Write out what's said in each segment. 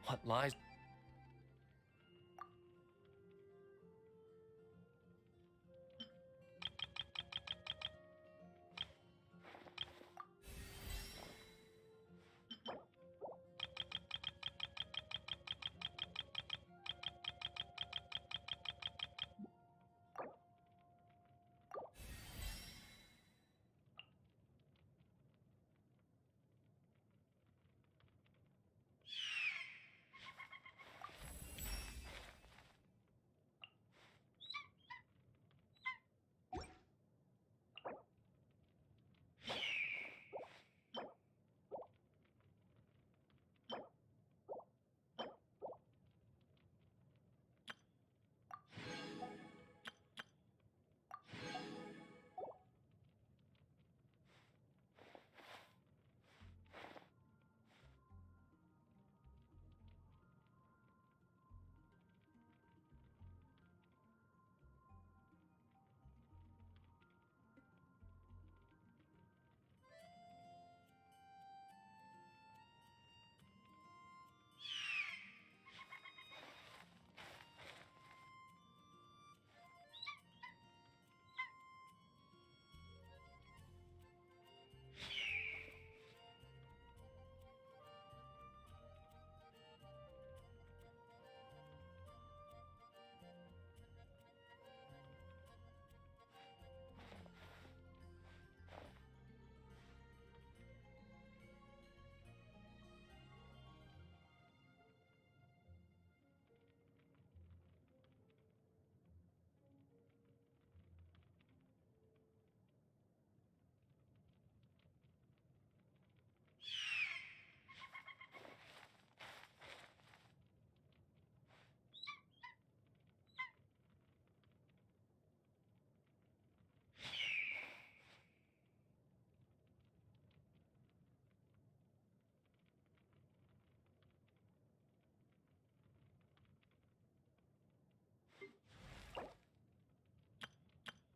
What lies?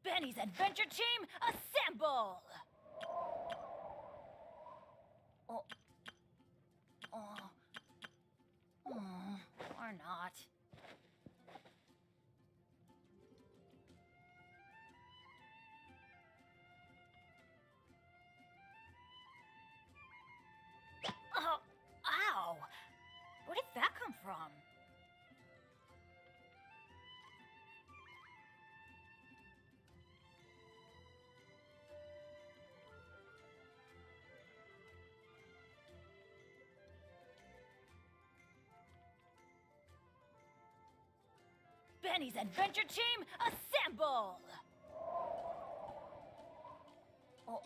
Benny's adventure team, assemble! Oh. Or not. Oh, ow! Where did that come from? Benny's adventure team, assemble! Oh.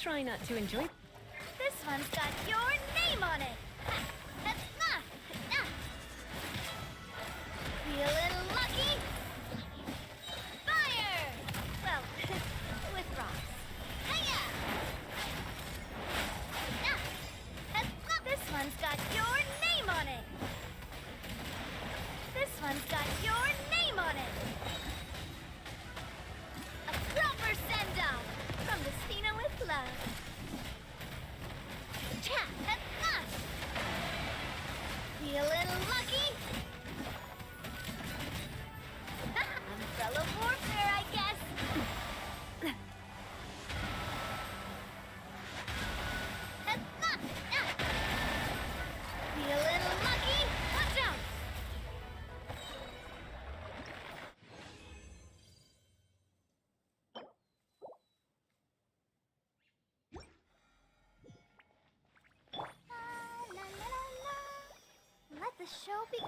try not to enjoy. This one's got your name on it. Feeling lucky? Fire! Well, with rocks. Hiya! This one's got your name on it. This one's got your name on it. A proper send-off from the Stina with love. Feeling lucky? Umbrella warfare, I guess. Feeling lucky? Watch out! La, la, la, la. Let the show be.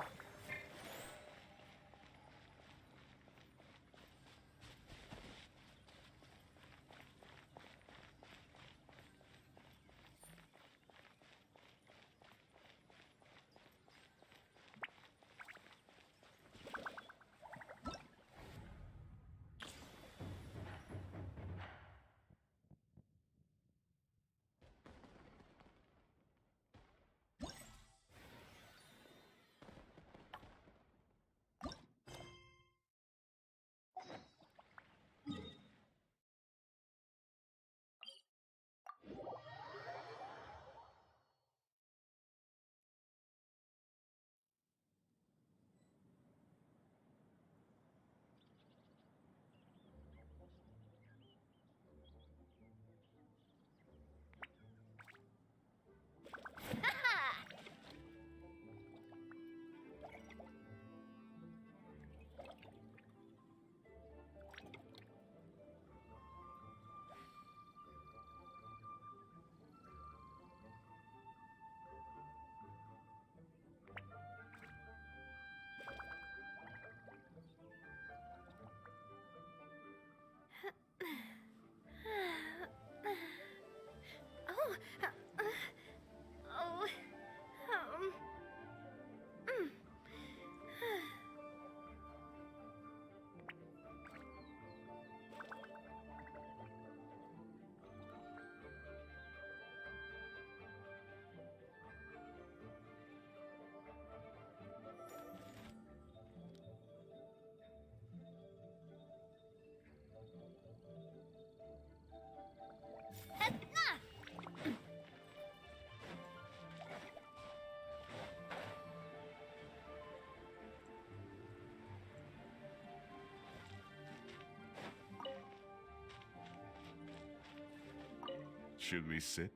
Should we sit?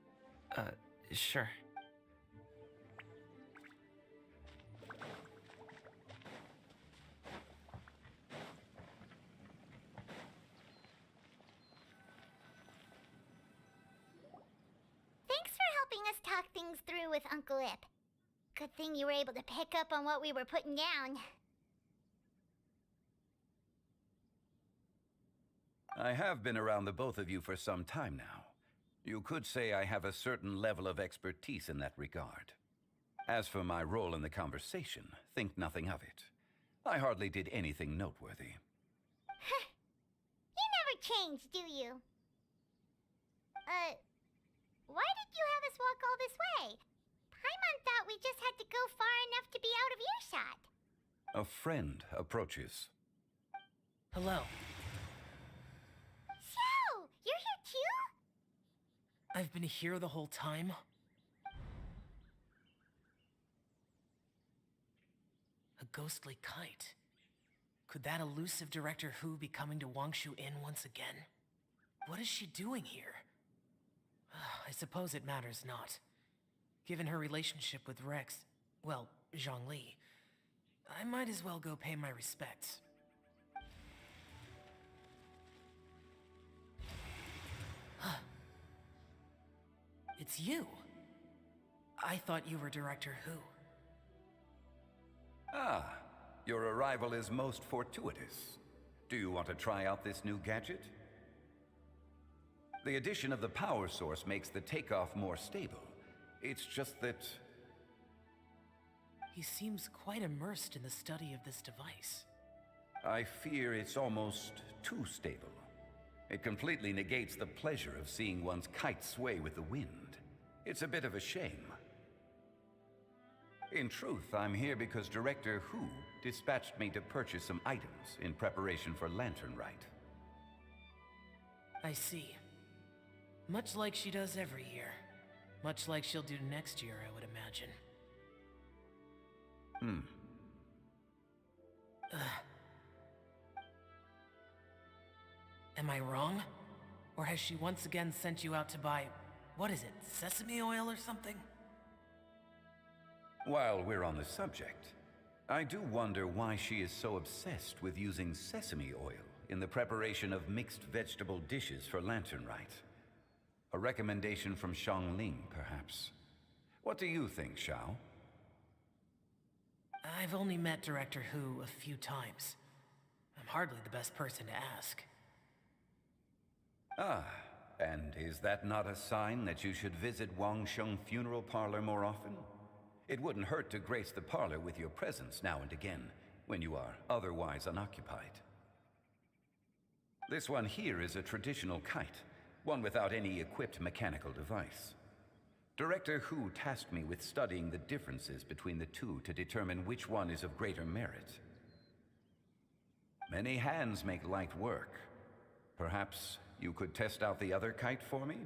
Sure. Thanks for helping us talk things through with Uncle Ip. Good thing you were able to pick up on what we were putting down. I have been around the both of you for some time now. You could say I have a certain level of expertise in that regard. As for my role in the conversation, think nothing of it. I hardly did anything noteworthy. You never change, do you? Why did you have us walk all this way? Paimon thought we just had to go far enough to be out of earshot. A friend approaches. Hello. So, you're here too? I've been here the whole time. A ghostly kite. Could that elusive Director Hu be coming to Wangshu Inn once again? What is she doing here? I suppose it matters not. Given her relationship with Rex, well, Zhongli, I might as well go pay my respects. It's you. I thought you were Director Hu. Ah, your arrival is most fortuitous. Do you want to try out this new gadget? The addition of the power source makes the takeoff more stable. It's just that... He seems quite immersed in the study of this device. I fear it's almost too stable. It completely negates the pleasure of seeing one's kite sway with the wind. It's a bit of a shame. In truth, I'm here because Director Hu dispatched me to purchase some items in preparation for Lantern Rite. I see. Much like she does every year. Much like she'll do next year, I would imagine. Am I wrong? Or has she once again sent you out to buy, what is it, sesame oil or something? While we're on the subject, I do wonder why she is so obsessed with using sesame oil in the preparation of mixed vegetable dishes for Lantern Rite. A recommendation from Xiangling, perhaps. What do you think, Xiao? I've only met Director Hu a few times. I'm hardly the best person to ask. Ah, and is that not a sign that you should visit Wangsheng Funeral Parlor more often? It wouldn't hurt to grace the parlor with your presence now and again, when you are otherwise unoccupied. This one here is a traditional kite, one without any equipped mechanical device. Director Hu tasked me with studying the differences between the two to determine which one is of greater merit. Many hands make light work. Perhaps you could test out the other kite for me?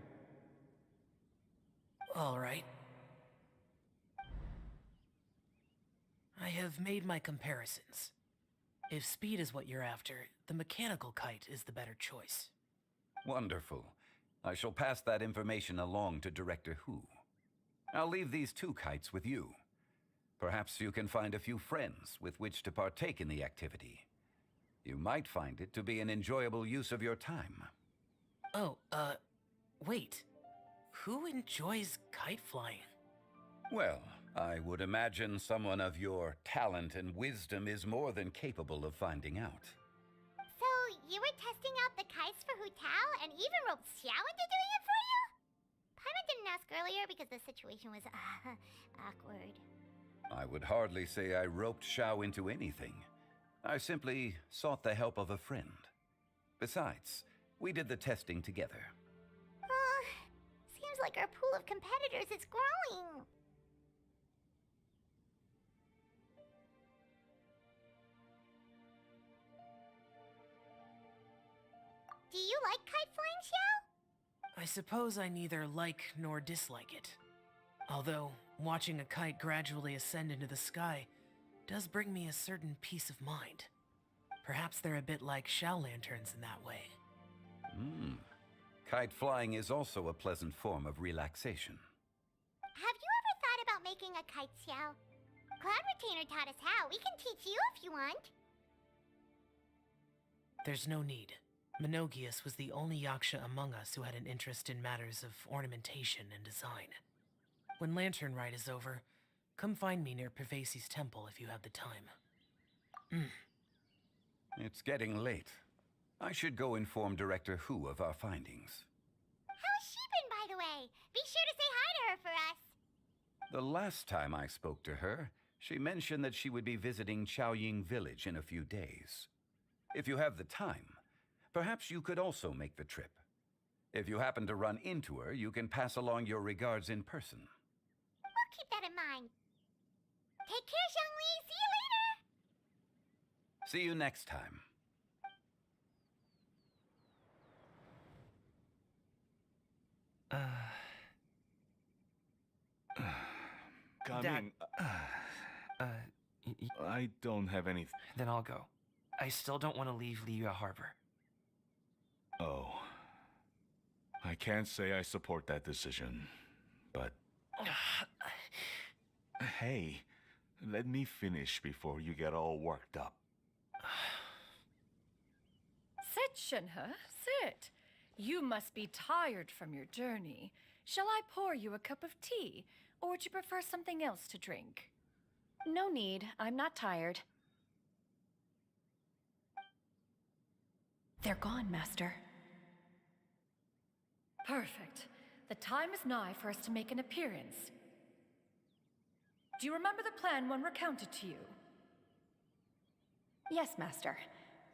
All right. I have made my comparisons. If speed is what you're after, the mechanical kite is the better choice. Wonderful. I shall pass that information along to Director Hu. I'll leave these two kites with you. Perhaps you can find a few friends with which to partake in the activity. You might find it to be an enjoyable use of your time. Oh, wait. Who enjoys kite flying? Well, I would imagine someone of your talent and wisdom is more than capable of finding out. So, you were testing out the kites for Hu Tao and even roped Xiao into doing it for you? Paimon didn't ask earlier because the situation was, awkward. I would hardly say I roped Xiao into anything. I simply sought the help of a friend. Besides, we did the testing together. Seems like our pool of competitors is growing. Do you like kite flying, Xiao? I suppose I neither like nor dislike it. Although, watching a kite gradually ascend into the sky does bring me a certain peace of mind. Perhaps they're a bit like Shao lanterns in that way. Kite flying is also a pleasant form of relaxation. Have you ever thought about making a kite, Xiao? Cloud Retainer taught us how. We can teach you if you want. There's no need. Menogias was the only Yaksha among us who had an interest in matters of ornamentation and design. When Lantern Rite is over, come find me near Pervasi's temple if you have the time. It's getting late. I should go inform Director Hu of our findings. How's she been, by the way? Be sure to say hi to her for us. The last time I spoke to her, she mentioned that she would be visiting Xiaoying village in a few days. If you have the time, perhaps you could also make the trip. If you happen to run into her, you can pass along your regards in person. We'll keep that in mind. Take care, Xiangli. See you later. See you next time. Coming. I don't have anything. Then I'll go. I still don't want to leave Liyue Harbor. Oh. I can't say I support that decision, but... Hey, let me finish before you get all worked up. Sit, Shenhe, sit. You must be tired from your journey. Shall I pour you a cup of tea, or would you prefer something else to drink? No need. I'm not tired. They're gone, Master. Perfect. The time is nigh for us to make an appearance. Do you remember the plan when recounted to you? Yes, Master.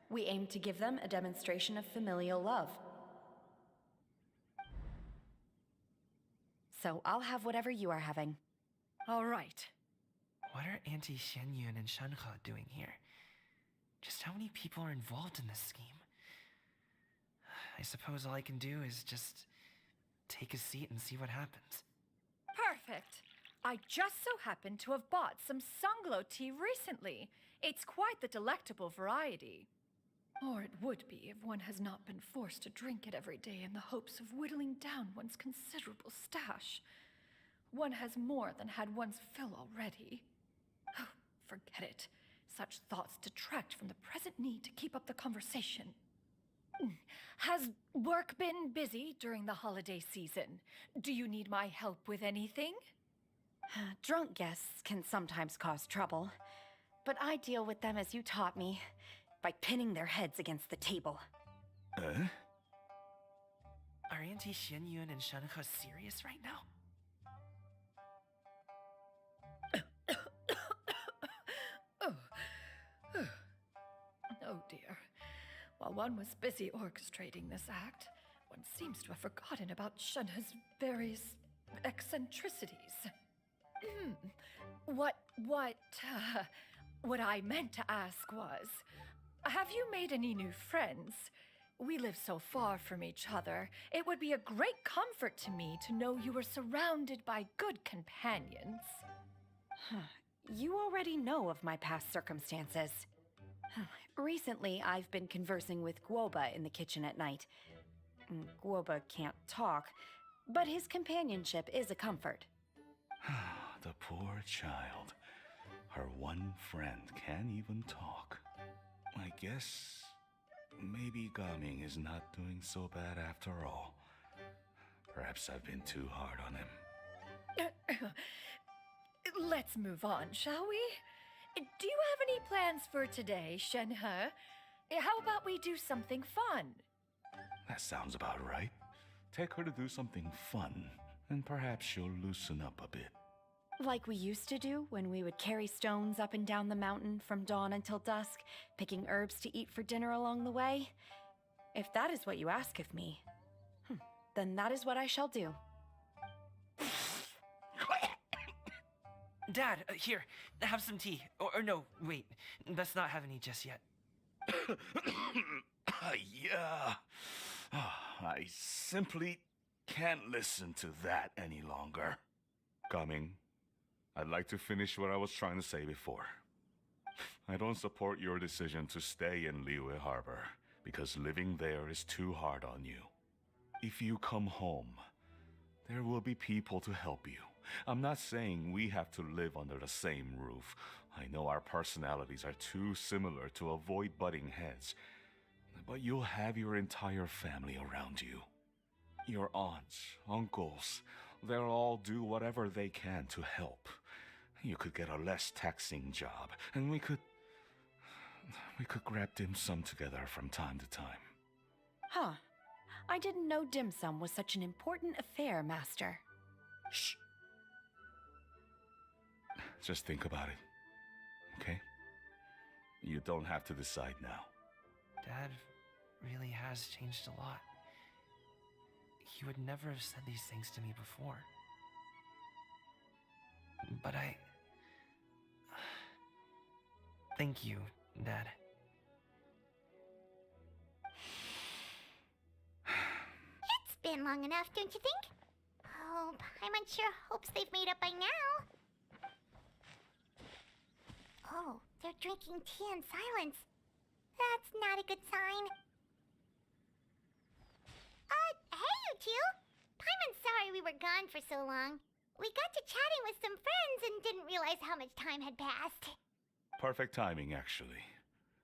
We aim to give them a demonstration of familial love. So I'll have whatever you are having. All right. What are Auntie Xianyun and Shenhe doing here? Just how many people are involved in this scheme? I suppose all I can do is just take a seat and see what happens. Perfect. I just so happen to have bought some Sunglow tea recently. It's quite the delectable variety. Or it would be if one has not been forced to drink it every day in the hopes of whittling down one's considerable stash. One has more than had one's fill already. Oh, forget it. Such thoughts detract from the present need to keep up the conversation. Has work been busy during the holiday season? Do you need my help with anything? Drunk guests can sometimes cause trouble, but I deal with them as you taught me, by pinning their heads against the table. Are Auntie Xianyun and Shenhe serious right now? Oh dear. While one was busy orchestrating this act, one seems to have forgotten about Shenhe's various eccentricities. What I meant to ask was, have you made any new friends? We live so far from each other. It would be a great comfort to me to know you were surrounded by good companions. You already know of my past circumstances. Recently, I've been conversing with Guoba in the kitchen at night. Guoba can't talk, but his companionship is a comfort. The poor child. Her one friend can't even talk. I guess maybe Gaming is not doing so bad after all. Perhaps I've been too hard on him. Let's move on, shall we? Do you have any plans for today, Shenhe? How about we do something fun? That sounds about right. Take her to do something fun, and perhaps she'll loosen up a bit. Like we used to do when we would carry stones up and down the mountain from dawn until dusk, picking herbs to eat for dinner along the way. If that is what you ask of me, then that is what I shall do. Dad, here, have some tea. Or no, wait, let's not have any just yet. Yeah. I simply can't listen to that any longer. Coming. I'd like to finish what I was trying to say before. I don't support your decision to stay in Liyue Harbor, because living there is too hard on you. If you come home, there will be people to help you. I'm not saying we have to live under the same roof. I know our personalities are too similar to avoid butting heads. But you'll have your entire family around you. Your aunts, uncles, they'll all do whatever they can to help. You could get a less taxing job, and we could grab dim sum together from time to time. Huh. I didn't know dim sum was such an important affair, Master. Shh. Just think about it, okay? You don't have to decide now. Dad really has changed a lot. He would never have said these things to me before. But thank you, Dad. It's been long enough, don't you think? Oh, Paimon sure hopes they've made up by now. Oh, they're drinking tea in silence. That's not a good sign. Hey you two! Paimon's sorry we were gone for so long. We got to chatting with some friends and didn't realize how much time had passed. Perfect timing, actually.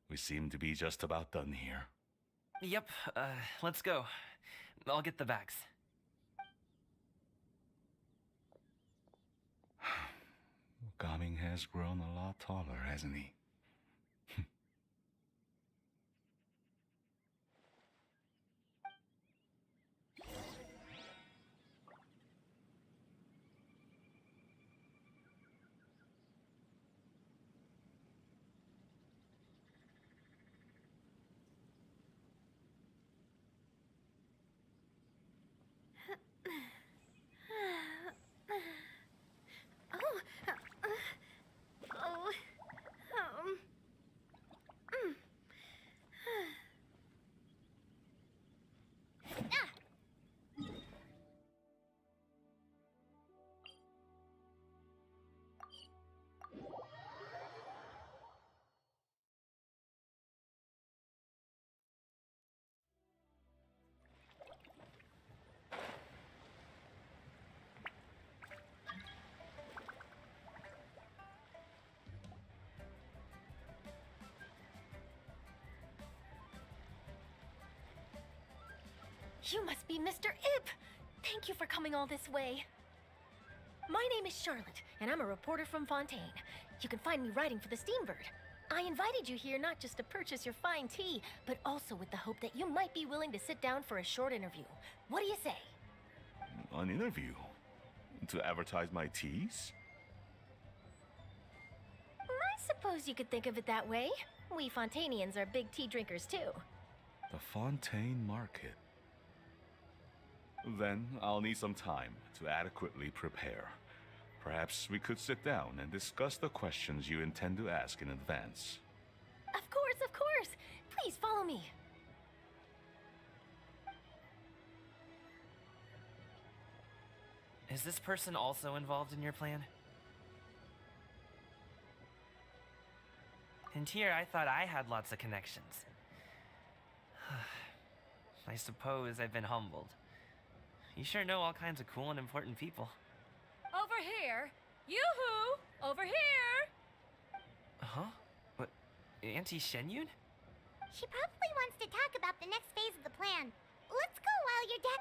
We seem to be just about done here. Yep, let's go. I'll get the bags. Gaming has grown a lot taller, hasn't he? You must be Mr. Ip! Thank you for coming all this way. My name is Charlotte, and I'm a reporter from Fontaine. You can find me writing for the Steambird. I invited you here not just to purchase your fine tea, but also with the hope that you might be willing to sit down for a short interview. What do you say? An interview? To advertise my teas? I suppose you could think of it that way. We Fontainians are big tea drinkers too. The Fontaine Market. Then I'll need some time to adequately prepare. Perhaps we could sit down and discuss the questions you intend to ask in advance. Of course, of course! Please follow me. Is this person also involved in your plan? And here I thought I had lots of connections. I suppose I've been humbled. You sure know all kinds of cool and important people. Over here! Yoo-hoo! Over here! Huh? What? Auntie Xianyun? She probably wants to talk about the next phase of the plan. Let's go while you're dead.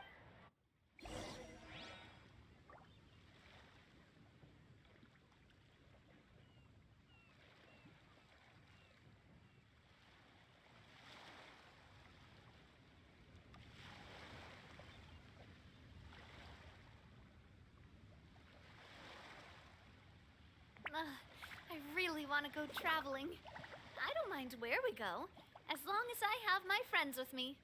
I really want to go traveling. I don't mind where we go, as long as I have my friends with me.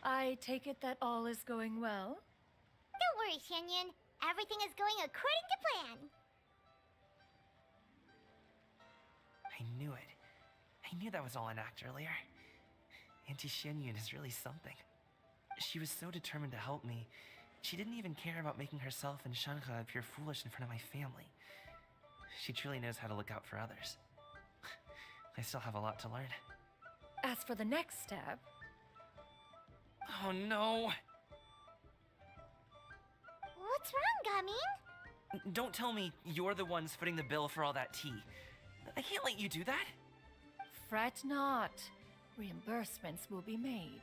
I take it that all is going well? Don't worry, Xianyun. Everything is going according to plan. I knew it. I knew that was all an act earlier. Auntie Xianyun is really something. She was so determined to help me. She didn't even care about making herself and Shanhe appear foolish in front of my family. She truly knows how to look out for others. I still have a lot to learn. As for the next step, Oh no! What's wrong, Gaming? Don't tell me you're the ones footing the bill for all that tea. I can't let you do that. fret not. Reimbursements will be made.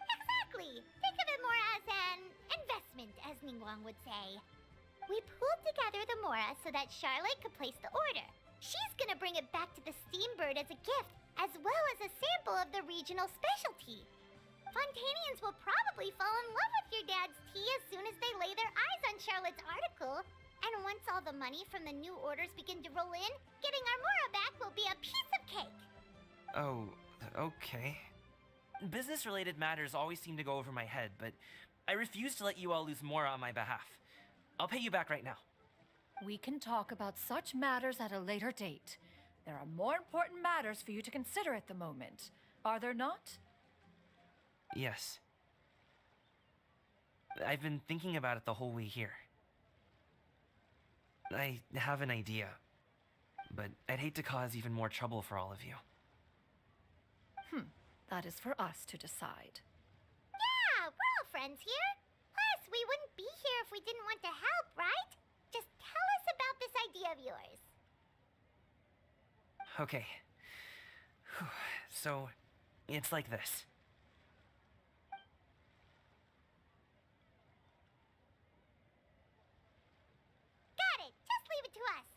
Exactly. Think of it more as an investment, as Ningguang would say. We pulled together the Mora so that Charlotte could place the order. She's gonna bring it back to the Steambird as a gift, as well as a sample of the regional specialty. Fontainians will probably fall in love with your dad's tea as soon as they lay their eyes on Charlotte's article. And once all the money from the new orders begin to roll in, getting our Mora back will be a piece of cake. Oh, okay. Business-related matters always seem to go over my head, but I refuse to let you all lose more on my behalf. I'll pay you back right now. We can talk about such matters at a later date. There are more important matters for you to consider at the moment, are there not? Yes. I've been thinking about it the whole way here. I have an idea, but I'd hate to cause even more trouble for all of you. That is for us to decide. Yeah, we're all friends here. Plus, we wouldn't be here if we didn't want to help, right? Just tell us about this idea of yours. Okay. So, it's like this. Got it. Just leave it to us.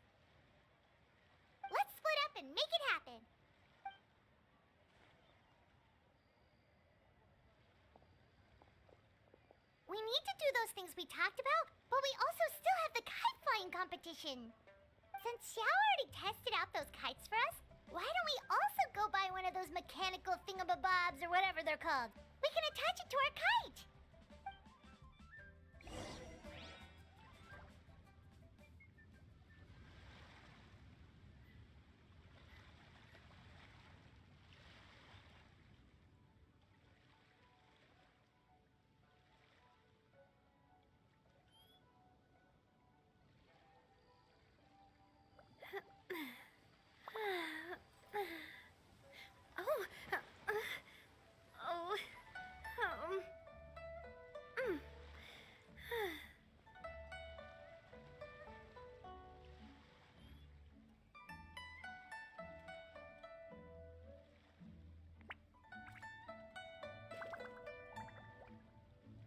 Let's split up and make it happen. We need to do those things we talked about, but we also still have the kite flying competition. Since Xiao already tested out those kites for us, why don't we also go buy one of those mechanical thingamabobs or whatever they're called? We can attach it to our kite!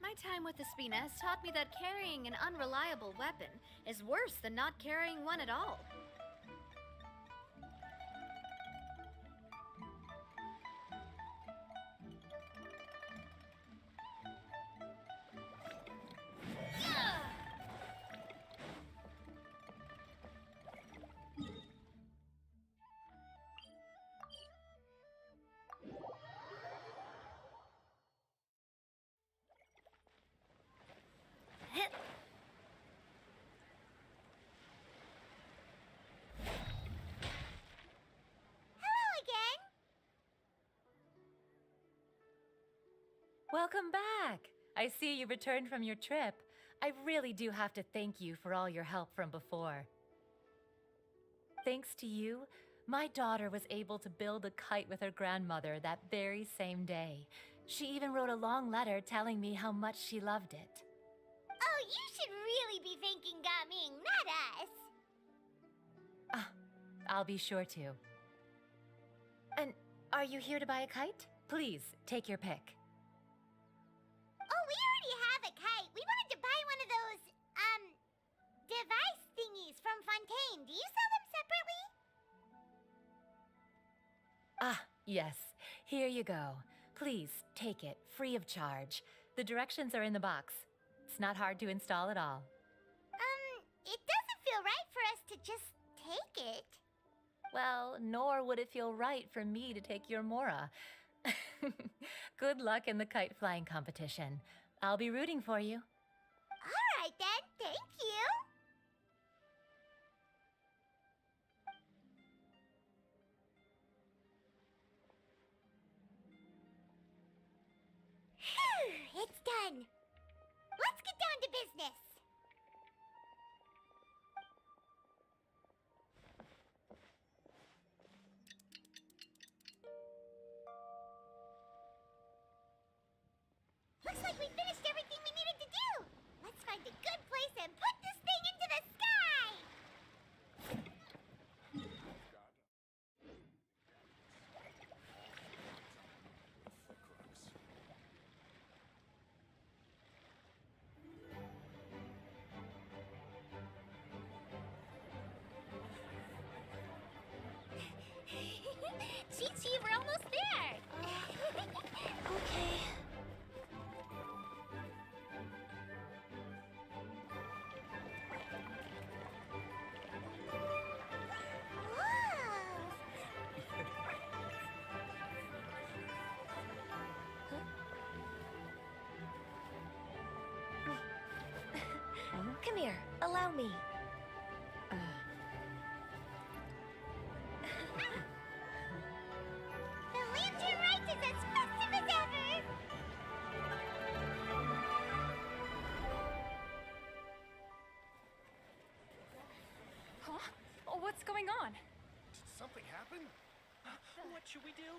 My time with the Spina has taught me that carrying an unreliable weapon is worse than not carrying one at all. Welcome back! I see you returned from your trip. I really do have to thank you for all your help from before. Thanks to you, my daughter was able to build a kite with her grandmother that very same day. She even wrote a long letter telling me how much she loved it. Oh, you should really be thanking Gaming, not us! Ah, I'll be sure to. And are you here to buy a kite? Please, take your pick. Oh, we already have a kite. We wanted to buy one of those, device thingies from Fontaine. Do you sell them separately? Ah, yes. Here you go. Please, take it, free of charge. The directions are in the box. It's not hard to install at all. It doesn't feel right for us to just take it. Well, nor would it feel right for me to take your Mora. Good luck in the kite flying competition. I'll be rooting for you. All right then, thank you. Phew, it's done. Let's get down to business. Looks like we finished everything we needed to do. Let's find a good place and put this thing into the sky. Chi-Chi, we're almost there! Okay. Come here, allow me. The Lantern Rite is as festive as ever! Huh? Oh, what's going on? Did something happen? What should we do?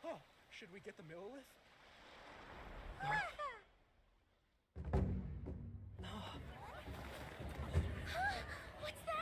Oh, should we get the Millilith? What's that?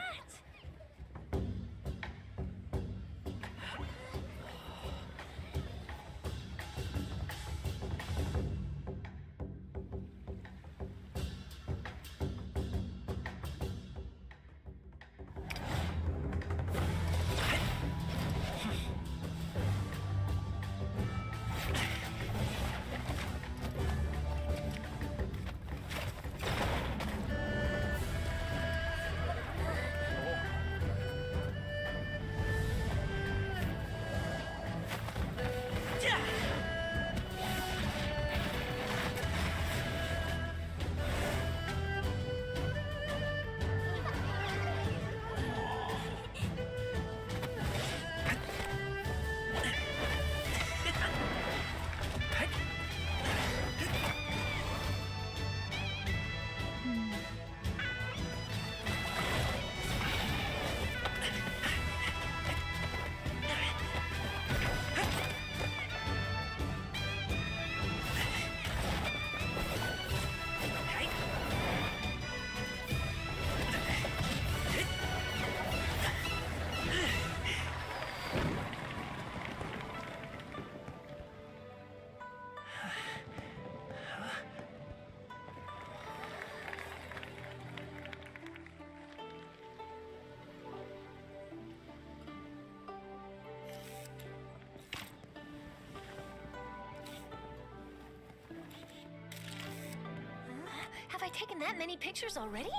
I taken that many pictures already?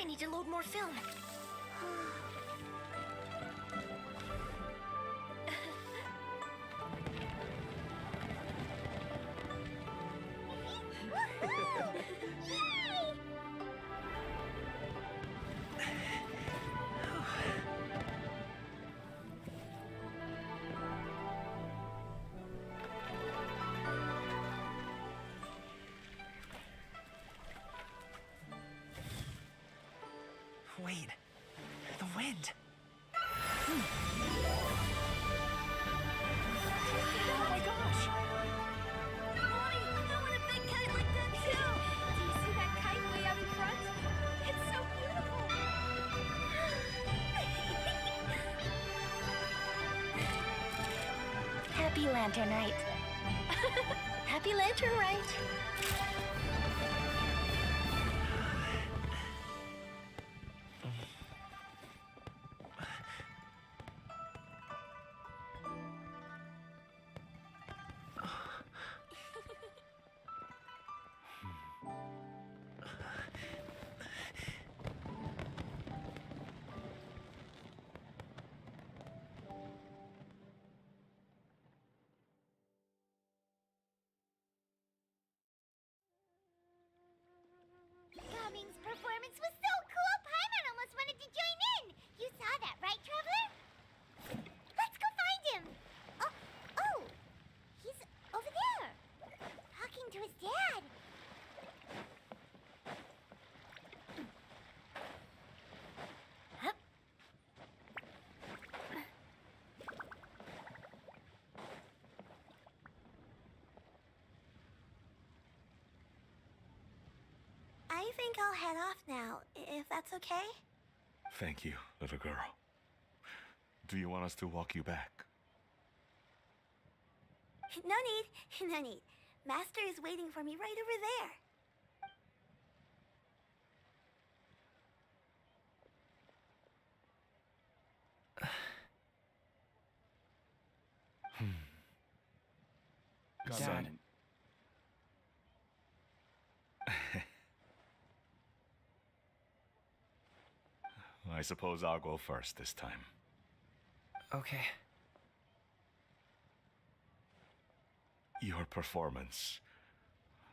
I need to load more film. Wait, the wind. Oh my gosh! Mommy, I want a big kite like that too! Do you see that kite way out in front? It's so beautiful! Happy Lantern Rite. Happy Lantern Rite. Gaming's performance was so cool, Paimon almost wanted to join in. You saw that, right, Traveler? Let's go find him. Oh, he's over there, talking to his dad. Hup. I think I'll head off now, if that's okay. Thank you, little girl. Do you want us to walk you back? No need, no need. Master is waiting for me right over there. Dad. I suppose I'll go first this time. Okay. Your performance.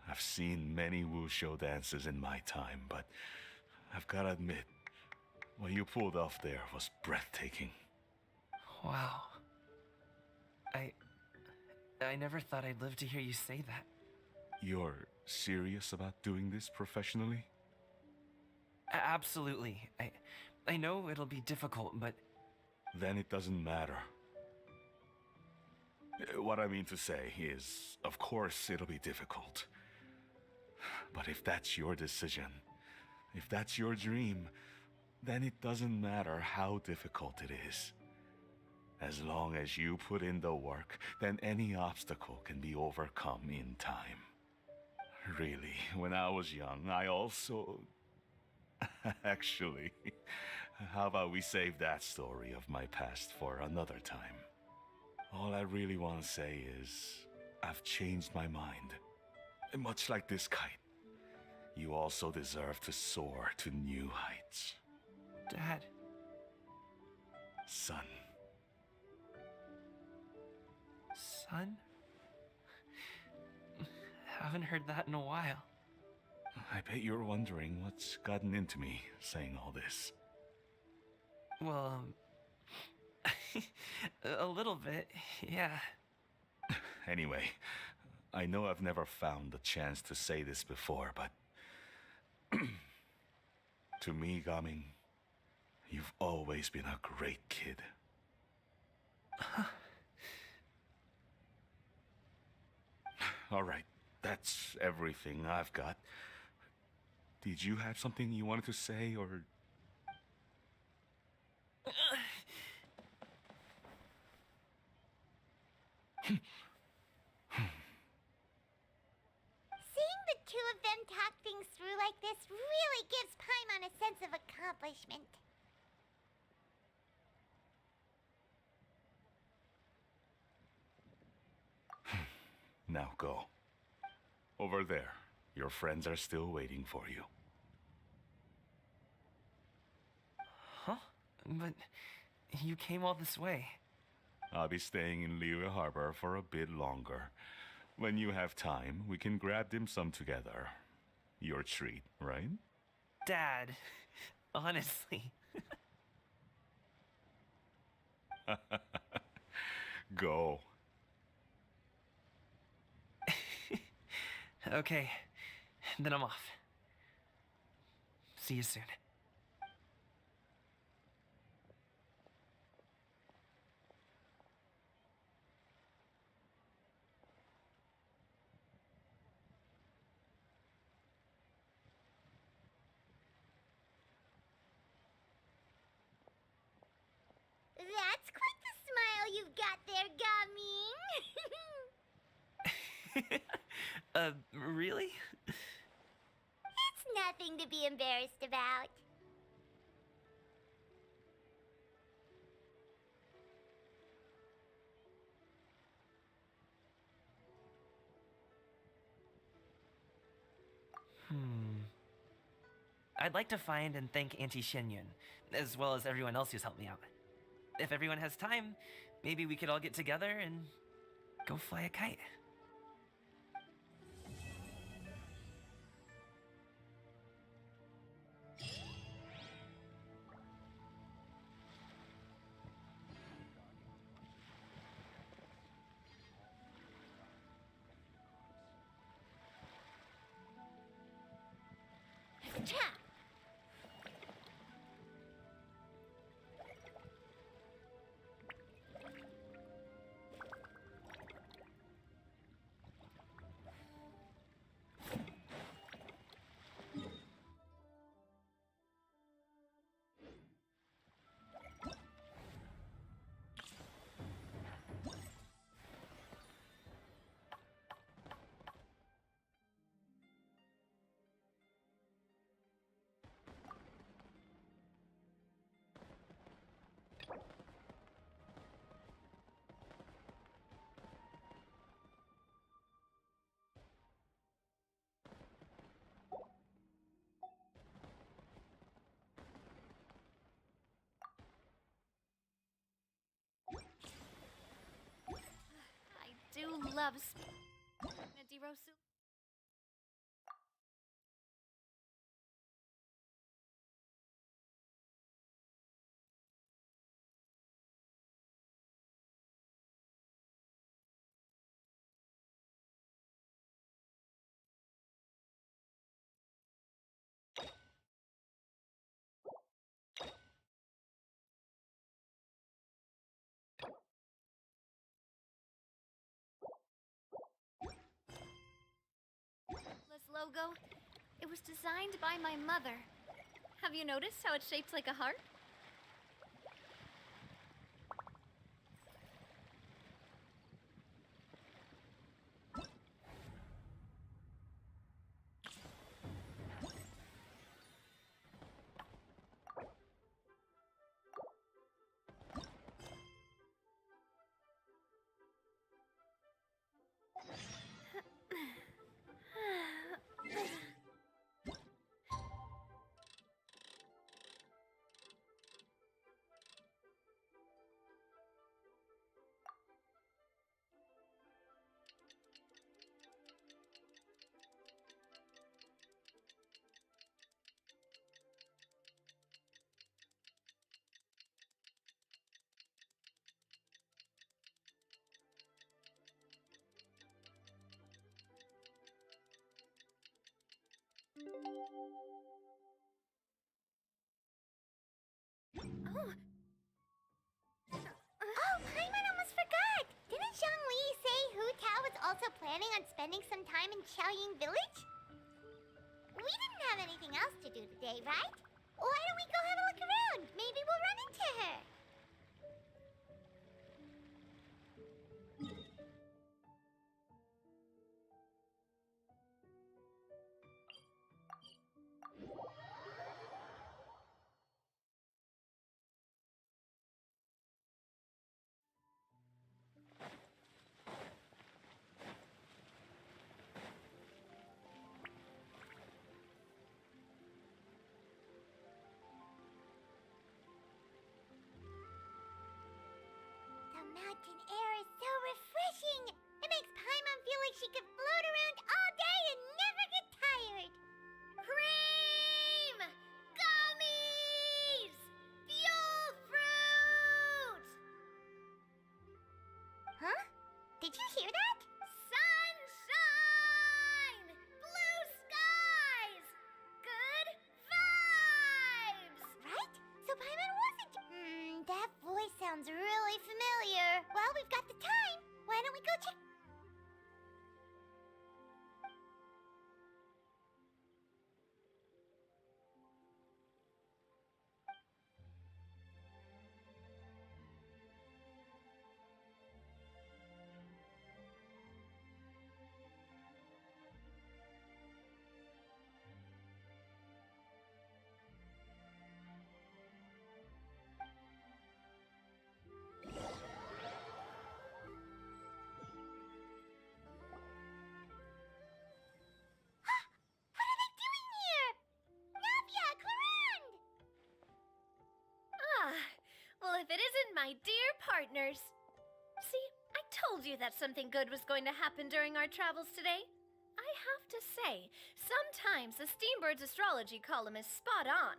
I've seen many wushou dances in my time, but I've gotta admit, what you pulled off there was breathtaking. Wow. I never thought I'd live to hear you say that. You're serious about doing this professionally? Absolutely. I know it'll be difficult, but Then it doesn't matter. What I mean to say is, of course it'll be difficult. But if that's your decision, if that's your dream, then it doesn't matter how difficult it is. As long as you put in the work, then any obstacle can be overcome in time. Really, when I was young, I also... Actually, how about we save that story of my past for another time? All I really want to say is, I've changed my mind. Much like this kite, you also deserve to soar to new heights. Dad. Son. Son? Haven't heard that in a while. I bet you're wondering what's gotten into me saying all this. Well, a little bit, yeah. Anyway, I know I've never found the chance to say this before, but... to me, Gaming, you've always been a great kid. All right, that's everything I've got. Did you have something you wanted to say, or... Seeing the two of them talk things through like this really gives Paimon a sense of accomplishment. Now go. Over there, Your friends are still waiting for you. Huh? But you came all this way. I'll be staying in Liyue Harbor for a bit longer. When you have time, we can grab dim sum together. Your treat, right? Dad, honestly. Go. Okay, then I'm off. See you soon. That's quite the smile you've got there, Gaming. Really? It's nothing to be embarrassed about. I'd like to find and thank Auntie Xianyun, as well as everyone else who's helped me out. If everyone has time, maybe we could all get together and go fly a kite. Cha! I do love Nadirosu. This logo, it was designed by my mother. Have you noticed how it's shaped like a heart? Oh, Paimon almost forgot! Didn't Zhongli say Hu Tao was also planning on spending some time in Xianyun village? We didn't have anything else to do today, right? Why don't we go have a look around? Maybe we'll run into her. mountain air is so refreshing. It makes Paimon feel like she could float around all day and never get tired. Cream! Gummies! Fuel fruit! Huh? Did you hear that? Sunshine! Blue skies! Good vibes! Right? So Paimon wasn't... that voice sounds really familiar. Well, we've got the time. Why don't we go check... What are they doing here? Navia, Clarande! Ah, well, if it isn't my dear partners. See, I told you that something good was going to happen during our travels today. I have to say, sometimes the Steambird's astrology column is spot on.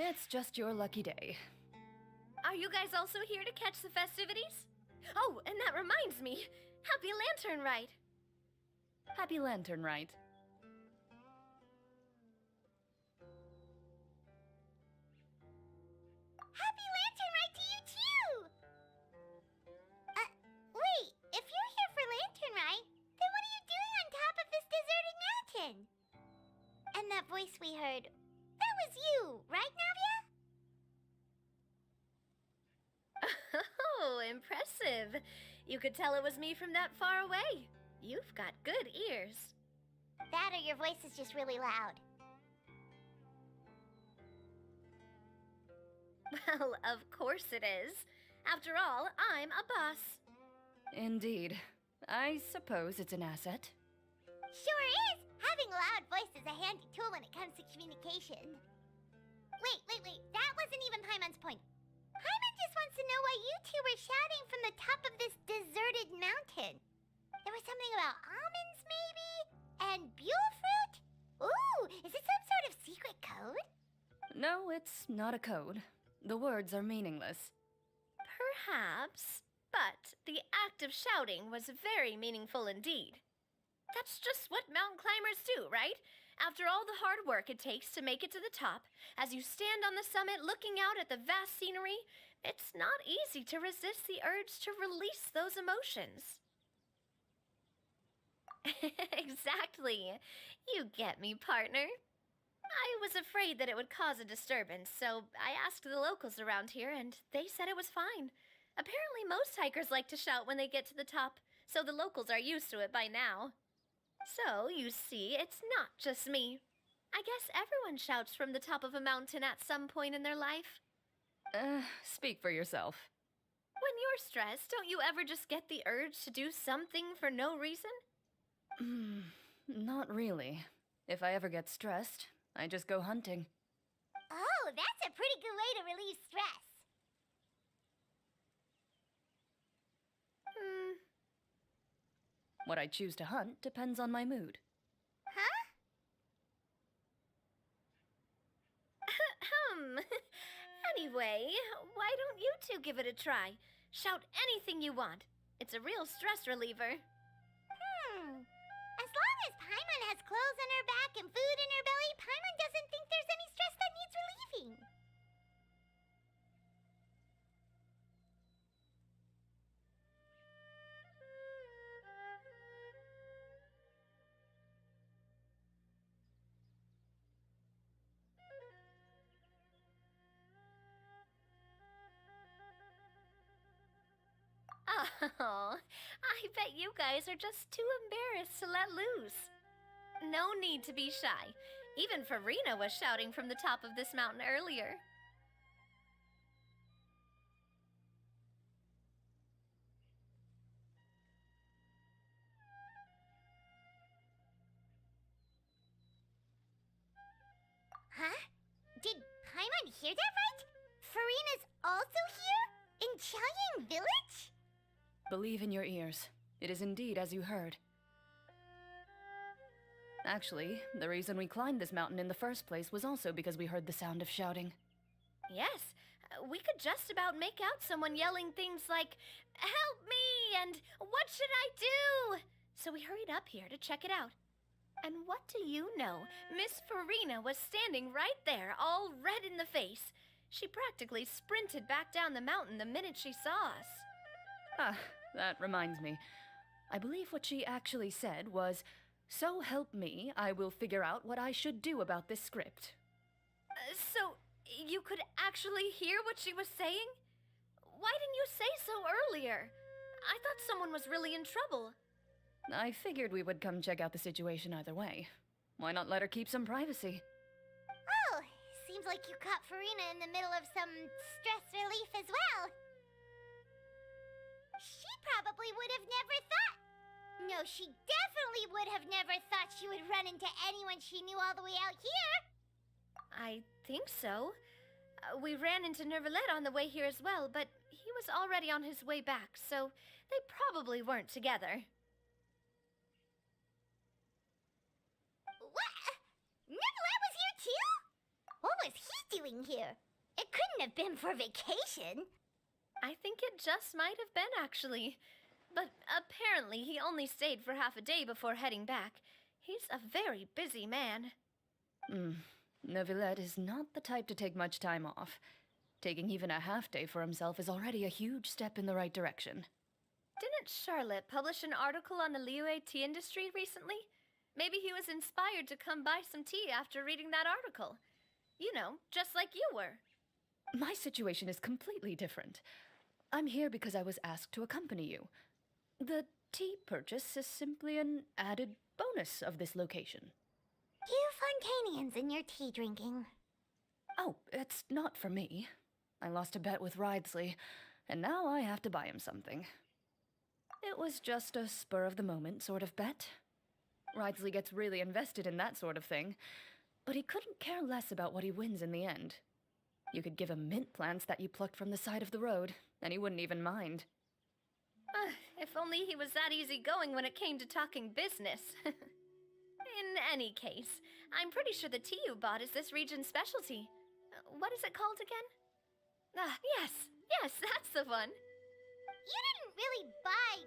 It's just your lucky day. Are you guys also here to catch the festivities? Oh, and that reminds me. Happy Lantern Rite. Happy Lantern Rite. Happy Lantern Rite to you too! Wait, if you're here for Lantern Rite, then what are you doing on top of this deserted mountain? And that voice we heard, that was you, right, Navia? Oh, impressive. You could tell it was me from that far away. You've got good ears. That or your voice is just really loud. Well, of course it is. After all, I'm a boss. Indeed. I suppose it's an asset. Sure is! Having a loud voice is a handy tool when it comes to communication. Wait. That wasn't even Paimon's point. Paimon just wants to know why you two were shouting from the top of this deserted mountain. There was something about almonds, maybe? And buell fruit? Ooh, is it some sort of secret code? No, it's not a code. The words are meaningless. Perhaps, but the act of shouting was very meaningful indeed. That's just what mountain climbers do, right? After all the hard work it takes to make it to the top, as you stand on the summit looking out at the vast scenery, it's not easy to resist the urge to release those emotions. Exactly. You get me, partner. I was afraid that it would cause a disturbance, so I asked the locals around here, and they said it was fine. Apparently most hikers like to shout when they get to the top, so the locals are used to it by now. So, you see, it's not just me. I guess everyone shouts from the top of a mountain at some point in their life. Speak for yourself. When you're stressed, don't you ever just get the urge to do something for no reason? Not really. If I ever get stressed, I just go hunting. Oh, that's a pretty good way to relieve stress. What I choose to hunt depends on my mood. Huh? Anyway, why don't you two give it a try? Shout anything you want. It's a real stress reliever. As long as Paimon has clothes on her back and food in her belly, Paimon doesn't think there's any stress that needs relieving. Oh, I bet you guys are just too embarrassed to let loose. No need to be shy. Even Farina was shouting from the top of this mountain earlier. hear that right? Farina's also here? In Xianyun Village? Believe in your ears. It is indeed as you heard. Actually, the reason we climbed this mountain in the first place was also because we heard the sound of shouting. Yes, we could just about make out someone yelling things like, "Help me!" and "What should I do?" So we hurried up here to check it out. And what do you know? Miss Farina was standing right there, all red in the face. She practically sprinted back down the mountain the minute she saw us. Ah, that reminds me. I believe what she actually said was, "So help me, I will figure out what I should do about this script." So, you could actually hear what she was saying? Why didn't you say so earlier? I thought someone was really in trouble. I figured we would come check out the situation either way. Why not let her keep some privacy? Oh, seems like you caught Farina in the middle of some stress relief as well. She probably would have never thought... No, she definitely would have never thought she would run into anyone she knew all the way out here. I think so. We ran into Nervalet on the way here as well, but he was already on his way back, so they probably weren't together. What? Nervalet was here too? What was he doing here? It couldn't have been for vacation. I think it just might have been, actually. But apparently he only stayed for half a day before heading back. He's a very busy man. Neuvillette is not the type to take much time off. Taking even a half day for himself is already a huge step in the right direction. Didn't Charlotte publish an article on the Liyue tea industry recently? Maybe he was inspired to come buy some tea after reading that article. You know, just like you were. My situation is completely different. I'm here because I was asked to accompany you. The tea purchase is simply an added bonus of this location. You Fontanians and your tea drinking. Oh, it's not for me. I lost a bet with Ridesley, and now I have to buy him something. It was just a spur-of-the-moment sort of bet. Ridesley gets really invested in that sort of thing, but he couldn't care less about what he wins in the end. You could give him mint plants that you plucked from the side of the road, and he wouldn't even mind. If only he was that easygoing when it came to talking business. In any case, I'm pretty sure the tea you bought is this region's specialty. What is it called again? Yes, that's the one. You didn't really buy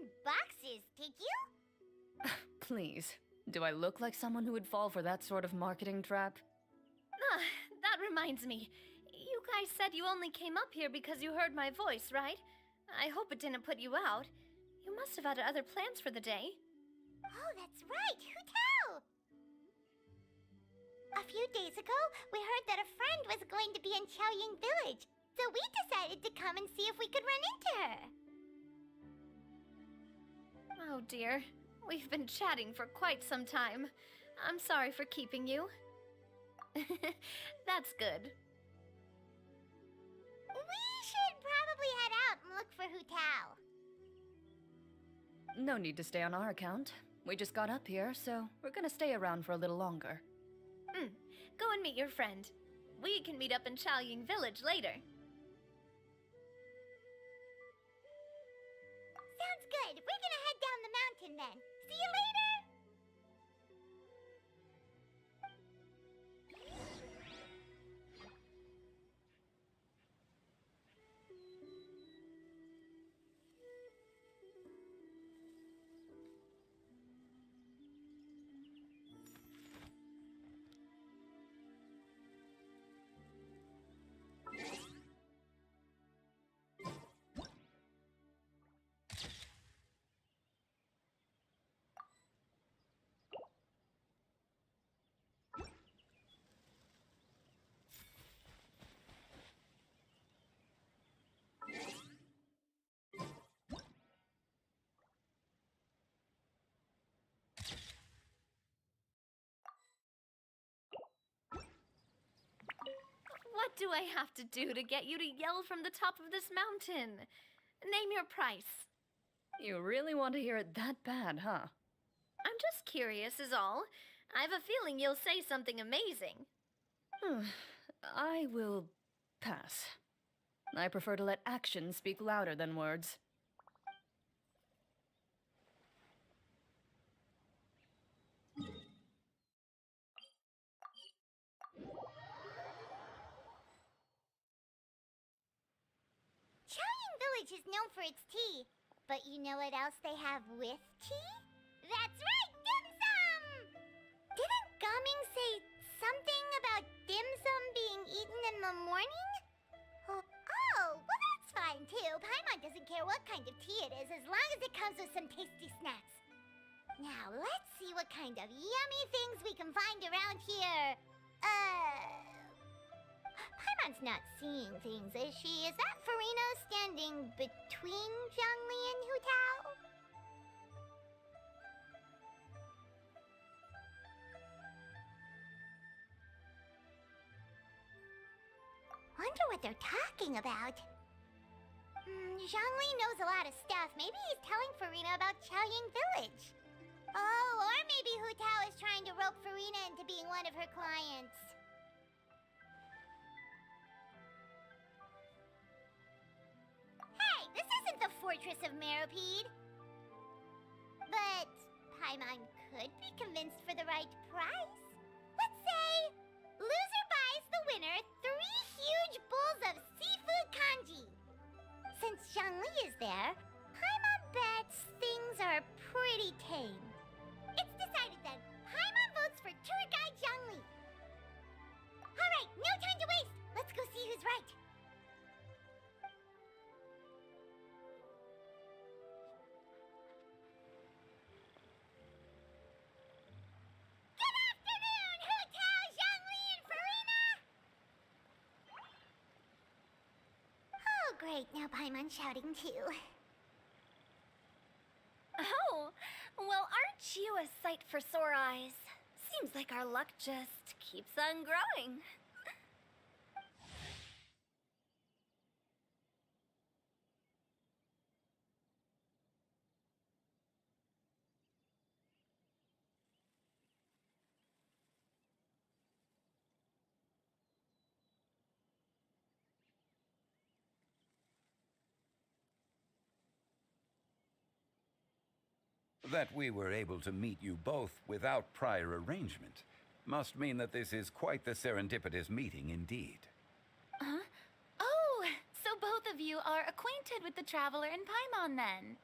10 boxes, did you? Please, do I look like someone who would fall for that sort of marketing trap? That reminds me. You guys said you only came up here because you heard my voice, right? I hope it didn't put you out. You must have had other plans for the day. Oh, that's right. Who tell? A few days ago, we heard that a friend was going to be in Xiaoying Village, so we decided to come and see if we could run into her. Oh dear. We've been chatting for quite some time. I'm sorry for keeping you. That's good. We should probably head out and look for Hu Tao. No need to stay on our account. We just got up here, so we're gonna stay around for a little longer. Go and meet your friend. We can meet up in Xiaoying Village later. Sounds good. We're gonna head down the mountain then. See you later! What do I have to do to get you to yell from the top of this mountain? Name your price. You really want to hear it that bad, huh? I'm just curious is all. I have a feeling you'll say something amazing. I will pass. I prefer to let actions speak louder than words. Xianyun Village is known for its tea, but you know what else they have with tea? That's right, dim sum! Didn't Gaming say something about dim sum being eaten in the morning? Oh, well that's fine too. Paimon doesn't care what kind of tea it is as long as it comes with some tasty snacks. Now let's see what kind of yummy things we can find around here. Paimon's not seeing things, is she? Is that Farina standing between Zhongli and Hu Tao? Wonder what they're talking about. Zhongli knows a lot of stuff. Maybe he's telling Farina about Xianyun Village. Oh, or maybe Hu Tao is trying to rope Farina into being one of her clients. Hey, this isn't the Fortress of Meropide. But Paimon could be convinced for the right price. Let's say loser buys the winner 3 huge bowls of seafood kanji. Since Zhongli is there, Paimon bets things are pretty tame. It's decided then. Paimon votes for tour guide Zhongli. Alright, no time to waste. Let's go see who's right. Good afternoon, Hu Tao, Zhongli, and Farina! Oh, great. Now Paimon's shouting too. Oh, well, aren't you a sight for sore eyes? Seems like our luck just keeps on growing. That we were able to meet you both without prior arrangement must mean that this is quite the serendipitous meeting indeed. Huh? Oh, so both of you are acquainted with the Traveler and Paimon then?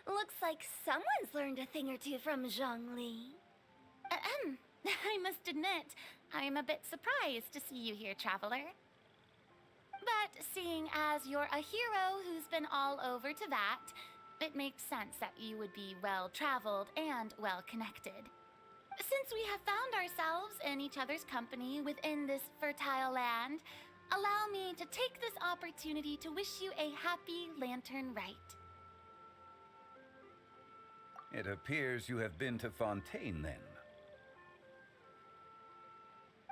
Looks like someone's learned a thing or two from Zhongli. I must admit, I am a bit surprised to see you here, Traveler. But seeing as you're a hero who's been all over to that, it makes sense that you would be well-traveled and well-connected. Since we have found ourselves in each other's company within this fertile land, allow me to take this opportunity to wish you a happy Lantern Rite. It appears you have been to Fontaine then.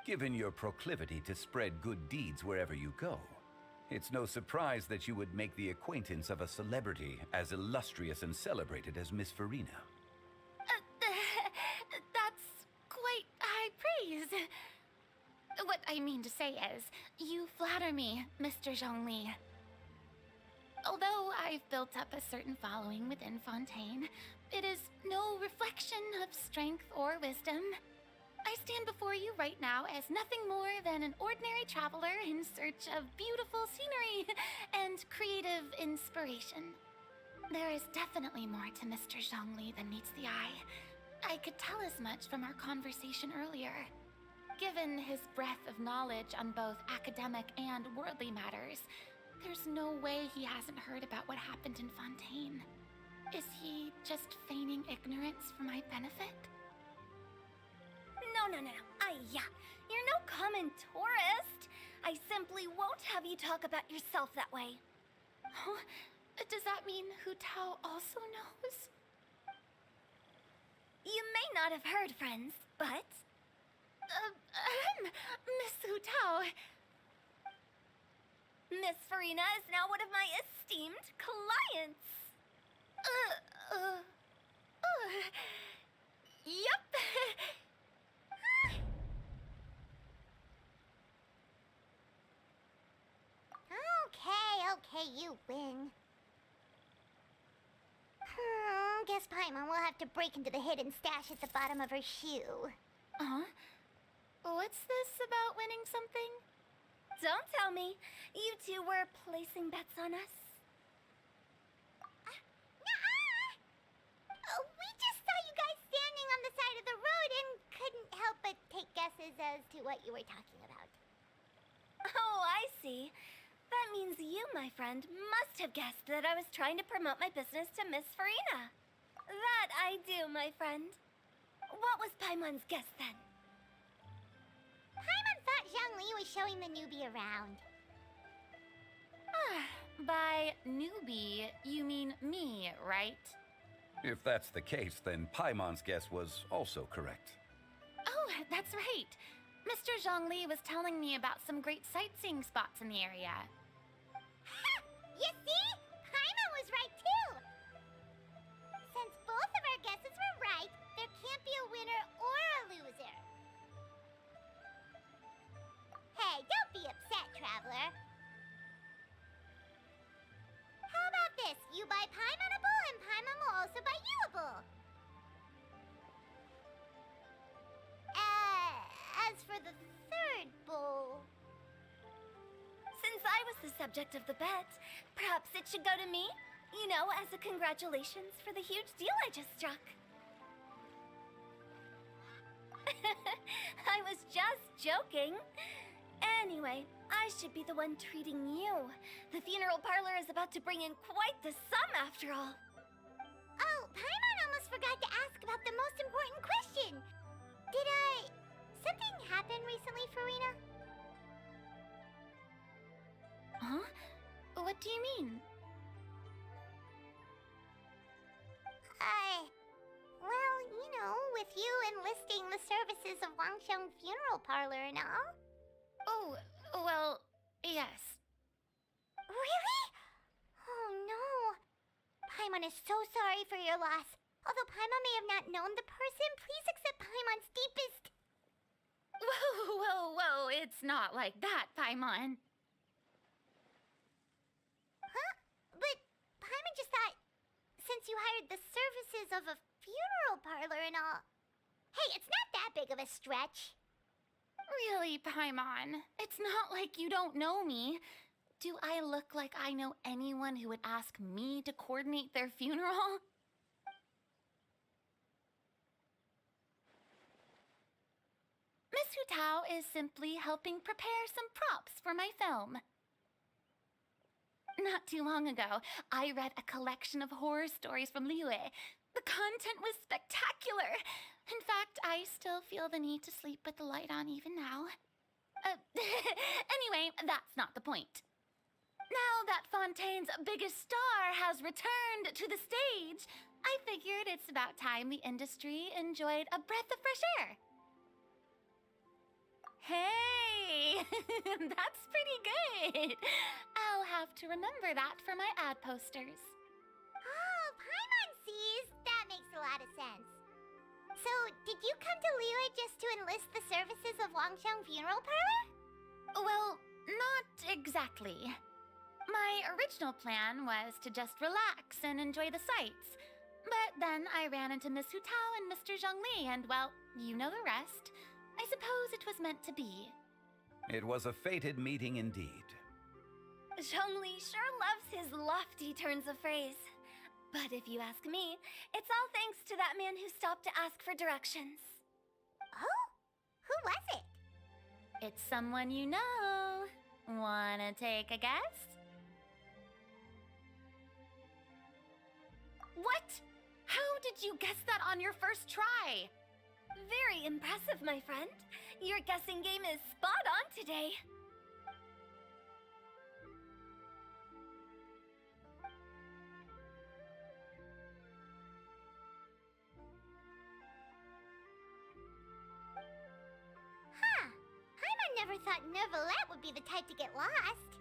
Given your proclivity to spread good deeds wherever you go, it's no surprise that you would make the acquaintance of a celebrity as illustrious and celebrated as Miss Farina. That's quite high praise. What I mean to say is, you flatter me, Mr. Zhongli. Although I've built up a certain following within Fontaine, it is no reflection of strength or wisdom. I stand before you right now as nothing more than an ordinary traveler in search of beautiful scenery and creative inspiration. There is definitely more to Mr. Zhongli than meets the eye. I could tell as much from our conversation earlier. Given his breadth of knowledge on both academic and worldly matters, there's no way he hasn't heard about what happened in Fontaine. Is he just feigning ignorance for my benefit? No. You're no common tourist. I simply won't have you talk about yourself that way. Oh, does that mean Hu Tao also knows? You may not have heard, friends, but... Miss Hu Tao... Miss Farina is now one of my esteemed clients. Yup. Okay, you win. Guess Paimon will have to break into the hidden stash at the bottom of her shoe. Huh? What's this about winning something? Don't tell me. You two were placing bets on us. We just saw you guys standing on the side of the road and couldn't help but take guesses as to what you were talking about. Oh, I see. That means you, my friend, must have guessed that I was trying to promote my business to Miss Farina. That I do, my friend. What was Paimon's guess then? Paimon thought Zhongli was showing the newbie around. By newbie, you mean me, right? If that's the case, then Paimon's guess was also correct. Oh, that's right. Mr. Zhongli was telling me about some great sightseeing spots in the area. Ha! You see? Paimon was right too! Since both of our guesses were right, there can't be a winner or a loser. Hey, don't be upset, traveler. How about this? You buy Paimonable and Paimon will also buy youable. As for the third bowl... Since I was the subject of the bet, perhaps it should go to me? You know, as a congratulations for the huge deal I just struck. I was just joking. Anyway, I should be the one treating you. The funeral parlor is about to bring in quite the sum after all. Oh, Paimon almost forgot to ask about the most important question. Did, something happen recently, Farina? Huh? What do you mean? Well, you know, with you enlisting the services of Wangsheng Funeral Parlor and all. Oh, well, yes. Really? Oh no. Paimon is so sorry for your loss. Although Paimon may have not known the person, please accept Paimon's deepest... Whoa, it's not like that, Paimon. Huh? But Paimon just thought, since you hired the services of a funeral parlor and all... Hey, it's not that big of a stretch. Really, Paimon? It's not like you don't know me. Do I look like I know anyone who would ask me to coordinate their funeral? Miss Hu Tao is simply helping prepare some props for my film. Not too long ago, I read a collection of horror stories from Liyue. The content was spectacular. In fact, I still feel the need to sleep with the light on even now. Anyway, that's not the point. Now that Fontaine's biggest star has returned to the stage, I figured it's about time the industry enjoyed a breath of fresh air. Hey, that's pretty good. I'll have to remember that for my ad posters. Oh, Paimon sees. That makes a lot of sense. So, did you come to Liyue just to enlist the services of Wangsheng Funeral Parlor? Well, not exactly. My original plan was to just relax and enjoy the sights. But then I ran into Miss Hu Tao and Mr. Zhongli, and well, you know the rest. I suppose it was meant to be. It was a fated meeting indeed. Zhongli sure loves his lofty turns of phrase. But if you ask me, it's all thanks to that man who stopped to ask for directions. Oh? Who was it? It's someone you know. Wanna take a guess? What? How did you guess that on your first try? Very impressive, my friend. Your guessing game is spot on today. Huh. Paimon never thought Neuvillette would be the type to get lost.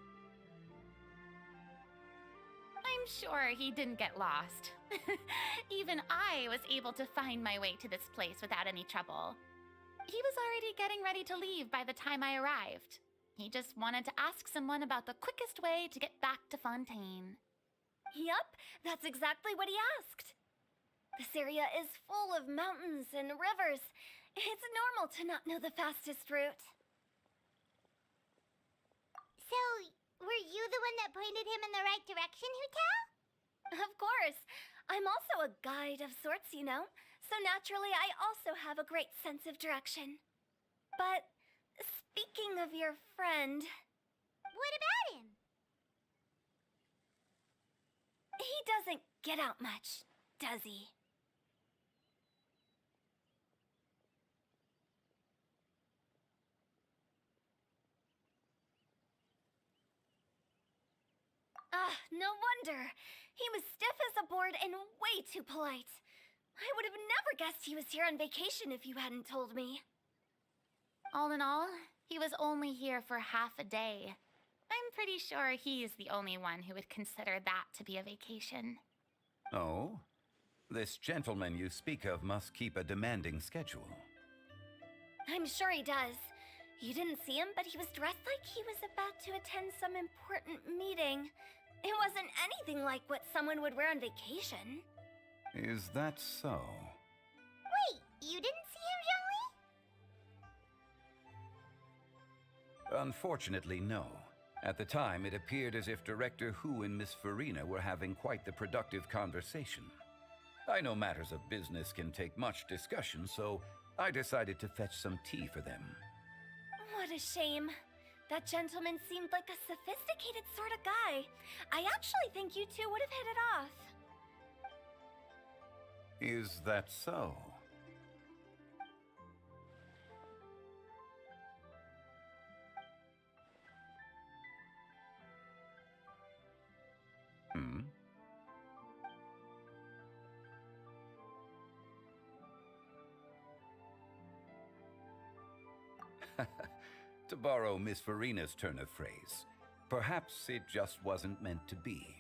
I I'm sure he didn't get lost. Even I was able to find my way to this place without any trouble. He was already getting ready to leave by the time I arrived. He just wanted to ask someone about the quickest way to get back to Fontaine. Yup, that's exactly what he asked. This area is full of mountains and rivers. It's normal to not know the fastest route. So, were you the one that pointed him in the right direction, Hu-Tao? Of course. I'm also a guide of sorts, you know. So naturally, I also have a great sense of direction. But speaking of your friend... What about him? He doesn't get out much, does he? No wonder. He was stiff as a board and way too polite. I would have never guessed he was here on vacation if you hadn't told me. All in all, he was only here for half a day. I'm pretty sure he's the only one who would consider that to be a vacation. Oh? This gentleman you speak of must keep a demanding schedule. I'm sure he does. You didn't see him, but he was dressed like he was about to attend some important meeting. It wasn't anything like what someone would wear on vacation. Is that so? Wait, you didn't see him, Zhongli? Unfortunately, no. At the time, it appeared as if Director Hu and Miss Farina were having quite the productive conversation. I know matters of business can take much discussion, so I decided to fetch some tea for them. What a shame. That gentleman seemed like a sophisticated sort of guy. I actually think you two would have hit it off. Is that so? Hmm? To borrow Miss Farina's turn of phrase, perhaps it just wasn't meant to be.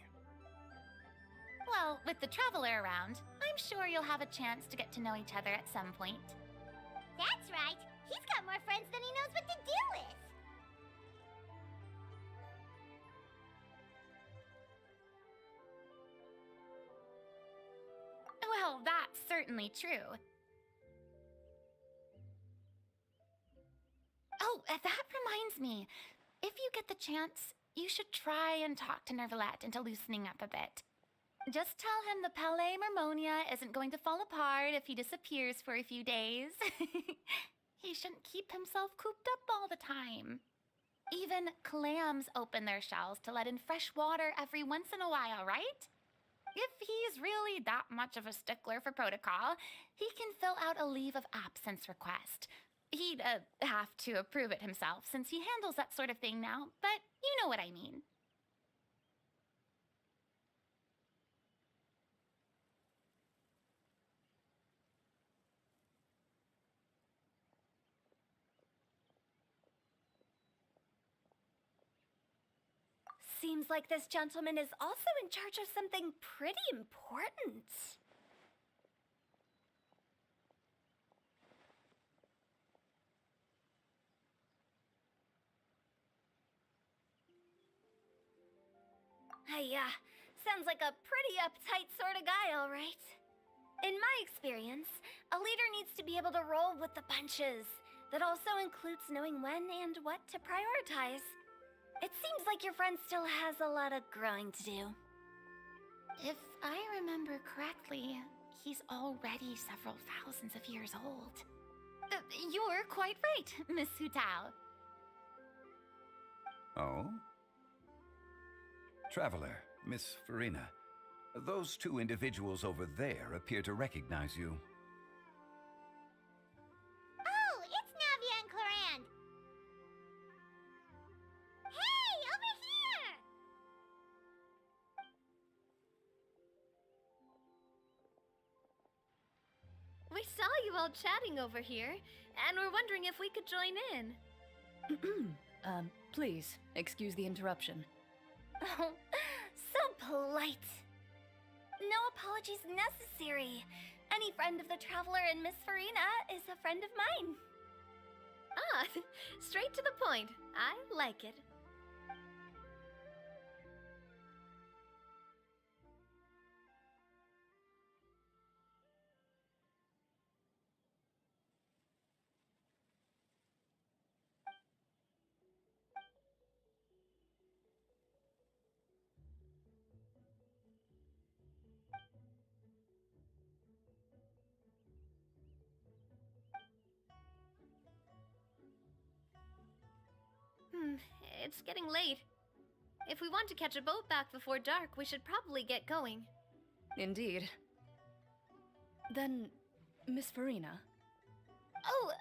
Well, with the traveler around, I'm sure you'll have a chance to get to know each other at some point. That's right. He's got more friends than he knows what to do with. Well, that's certainly true. Oh, that reminds me. If you get the chance, you should try and talk to Nervalette into loosening up a bit. Just tell him the Palais Mermonia isn't going to fall apart if he disappears for a few days. He shouldn't keep himself cooped up all the time. Even clams open their shells to let in fresh water every once in a while, right? If he's really that much of a stickler for protocol, he can fill out a leave of absence request. He'd have to approve it himself since he handles that sort of thing now, but you know what I mean. Seems like this gentleman is also in charge of something pretty important. Sounds like a pretty uptight sort of guy, all right. In my experience, a leader needs to be able to roll with the punches. That also includes knowing when and what to prioritize. It seems like your friend still has a lot of growing to do. If I remember correctly, he's already several thousands of years old. You're quite right, Miss Hu-Tao. Oh? Traveler, Miss Farina, those two individuals over there appear to recognize you. Oh, it's Navia and Clorand. Hey, over here! We saw you all chatting over here, and we're wondering if we could join in. Please, excuse the interruption. Oh, so polite. apologies necessary. Any friend of the Traveler and Miss Farina is a friend of mine. Ah, straight to the point. I like it. It's getting late. If we want to catch a boat back before dark, we should probably get going. Indeed. Then, Miss Farina. Oh,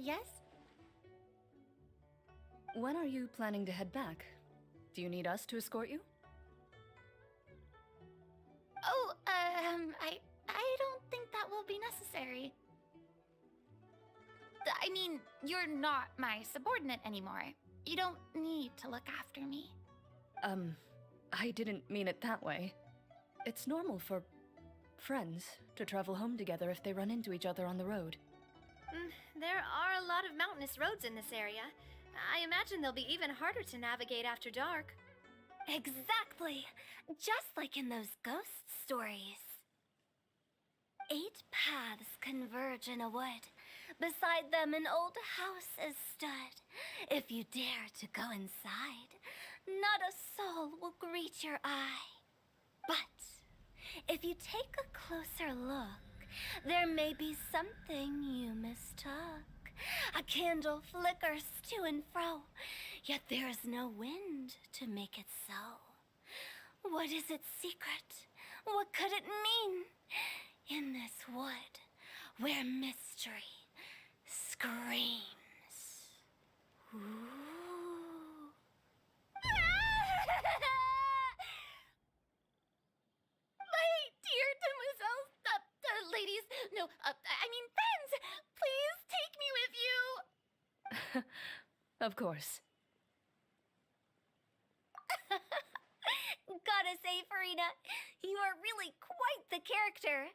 yes? When are you planning to head back? Do you need us to escort you? Oh, I don't think that will be necessary. I mean, you're not my subordinate anymore. You don't need to look after me. I didn't mean it that way. It's normal for friends to travel home together if they run into each other on the road. There are a lot of mountainous roads in this area. I imagine they'll be even harder to navigate after dark. Exactly. Just like in those ghost stories. 8 paths converge in a wood. Beside them an old house is stood. If you dare to go inside, not a soul will greet your eye. But if you take a closer look, there may be something you mistook. A candle flickers to and fro, yet there is no wind to make it so. What is its secret? What could it mean? In this wood, where mystery screams. Ooh. My dear demoiselles, ladies, no, I mean friends, please take me with you. Of course. Gotta say, Farina, you are really quite the character.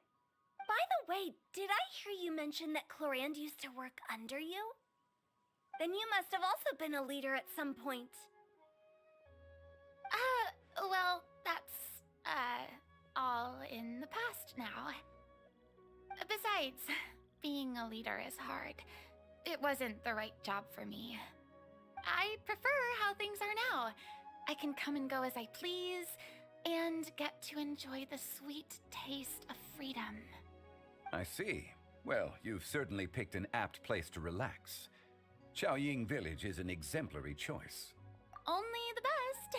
By the way, did I hear you mention that Clorand used to work under you? Then you must have also been a leader at some point. Well, that's, all in the past now. Besides, being a leader is hard. It wasn't the right job for me. I prefer how things are now. I can come and go as I please, and get to enjoy the sweet taste of freedom. I see. Well, you've certainly picked an apt place to relax. Xianyun Village is an exemplary choice. Only the best.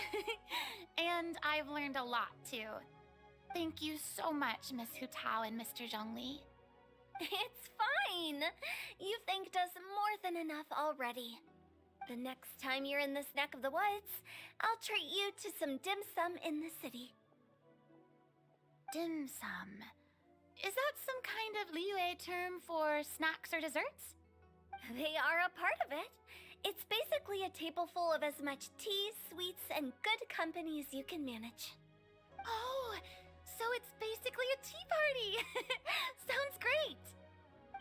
And I've learned a lot, too. Thank you so much, Miss Hu Tao and Mr. Zhongli. It's fine. You've thanked us more than enough already. The next time you're in this neck of the woods, I'll treat you to some dim sum in the city. Dim sum? Is that some kind of Liyue term for snacks or desserts? They are a part of it. It's basically a table full of as much tea, sweets, and good company as you can manage. Oh, so it's basically a tea party! Sounds great!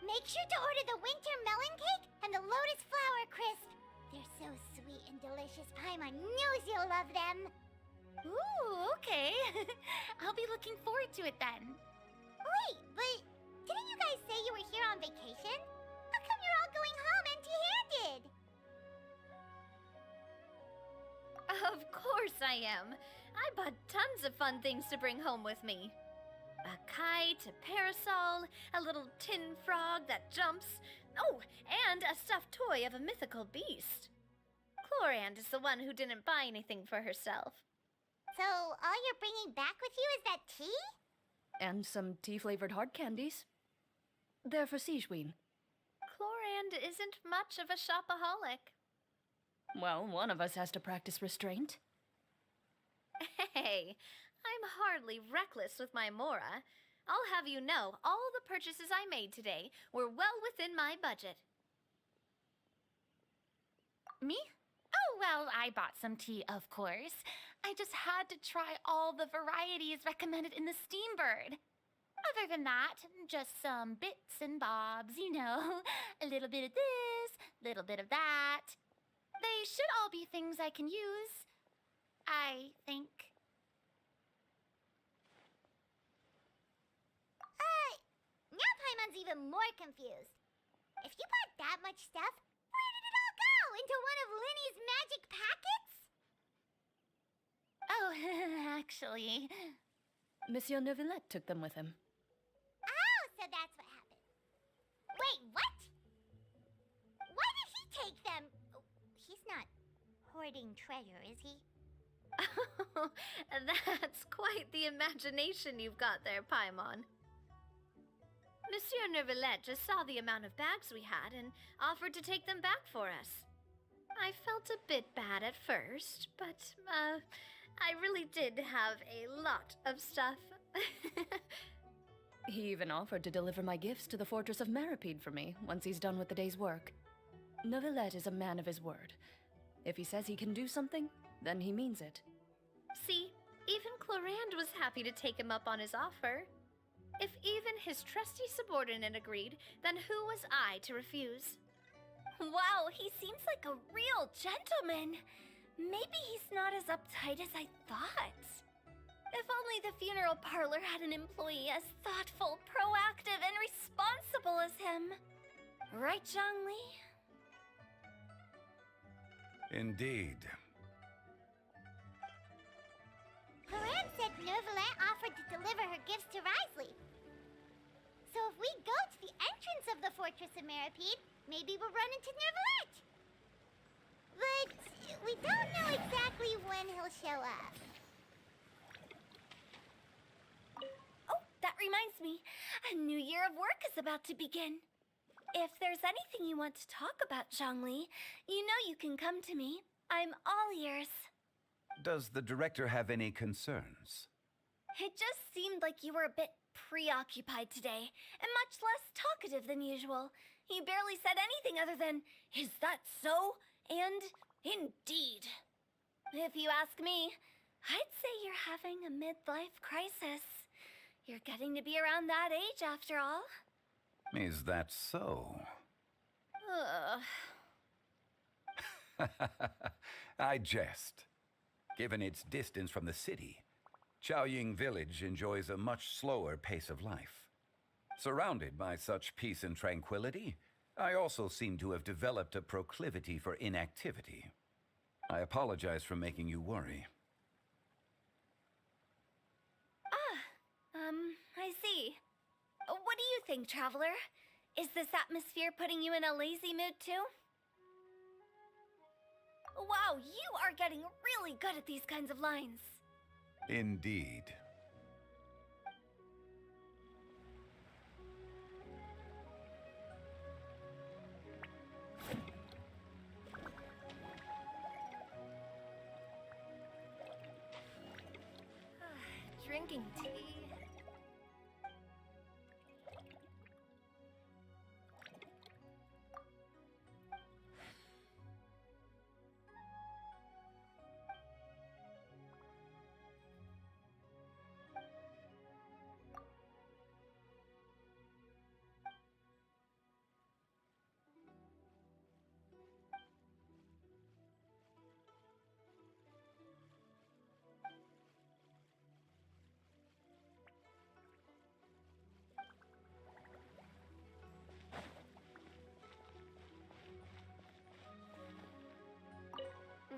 Make sure to order the winter melon cake and the lotus flower crisp. They're so sweet and delicious, Paimon knows you'll love them. Ooh, okay. I'll be looking forward to it then. Wait, but didn't you guys say you were here on vacation? How come you're all going home empty-handed? Of course I am. I bought tons of fun things to bring home with me. A kite, a parasol, a little tin frog that jumps. Oh, and a stuffed toy of a mythical beast. Clorand is the one who didn't buy anything for herself. So all you're bringing back with you is that tea? And some tea-flavored hard candies. They're for Xianyun. Clorand isn't much of a shopaholic. Well, one of us has to practice restraint. Hey, I'm hardly reckless with my Mora. I'll have you know, all the purchases I made today were well within my budget. Me? Oh, well, I bought some tea, of course. I just had to try all the varieties recommended in the Steambird. Other than that, just some bits and bobs, you know. A little bit of this, little bit of that. They should all be things I can use, I think. Now Paimon's even more confused. If you bought that much stuff, where did it all go? Into one of Linny's magic packets? Oh, actually... Monsieur Neuvillette took them with him. Oh, so that's what happened. Wait, what? Why did he take them? He's not hoarding treasure, is he? Oh, that's quite the imagination you've got there, Paimon. Monsieur Neuvillette just saw the amount of bags we had and offered to take them back for us. I felt a bit bad at first, but, I really did have a lot of stuff. He even offered to deliver my gifts to the Fortress of Meripede for me once he's done with the day's work. Neuvillette is a man of his word. If he says he can do something, then he means it. See, even Clorand was happy to take him up on his offer. If even his trusty subordinate agreed, then who was I to refuse? Wow, he seems like a real gentleman. Maybe he's not as uptight as I thought. If only the funeral parlor had an employee as thoughtful, proactive, and responsible as him. Right, Zhongli? Indeed. Clorand said Neuvillette offered to deliver her gifts to Risley. So if we go to the entrance of the Fortress of Meripede, maybe we'll run into Neuvillette. But we don't know exactly when he'll show up. Oh, that reminds me. A new year of work is about to begin. If there's anything you want to talk about, Zhongli, you know you can come to me. I'm all ears. Does the director have any concerns? It just seemed like you were a bit preoccupied today, and much less talkative than usual. You barely said anything other than, "Is that so?" and "Indeed." If you ask me, I'd say you're having a midlife crisis. You're getting to be around that age after all. Is that so? I jest. Given its distance from the city, Xianyun village enjoys a much slower pace of life. Surrounded by such peace and tranquility, I also seem to have developed a proclivity for inactivity. I apologize for making you worry. I see. What do you think, Traveler? Is this atmosphere putting you in a lazy mood too? Wow, you are getting really good at these kinds of lines. Indeed. Drinking tea.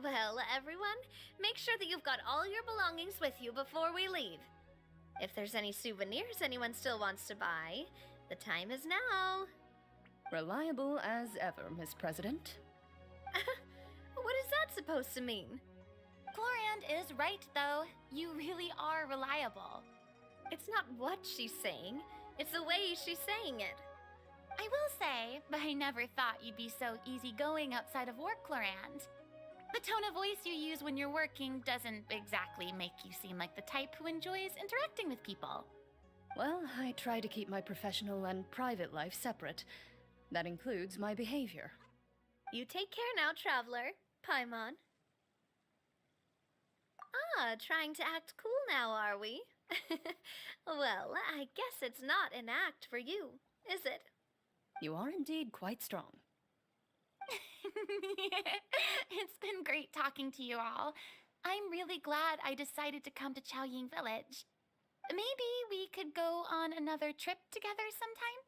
Well, everyone, make sure that you've got all your belongings with you before we leave. If there's any souvenirs anyone still wants to buy, the time is now. Reliable as ever, Miss President. What is that supposed to mean? Clorand is right, though. You really are reliable. It's not what she's saying, it's the way she's saying it. I will say, but I never thought you'd be so easygoing outside of work, Clorand. The tone of voice you use when you're working doesn't exactly make you seem like the type who enjoys interacting with people. Well, I try to keep my professional and private life separate. That includes my behavior. You take care now, Traveler. Paimon. Ah, trying to act cool now, are we? Well, I guess it's not an act for you, is it? You are indeed quite strong. It's been great talking to you all. I'm really glad I decided to come to Xiaoying Village. Maybe we could go on another trip together sometime?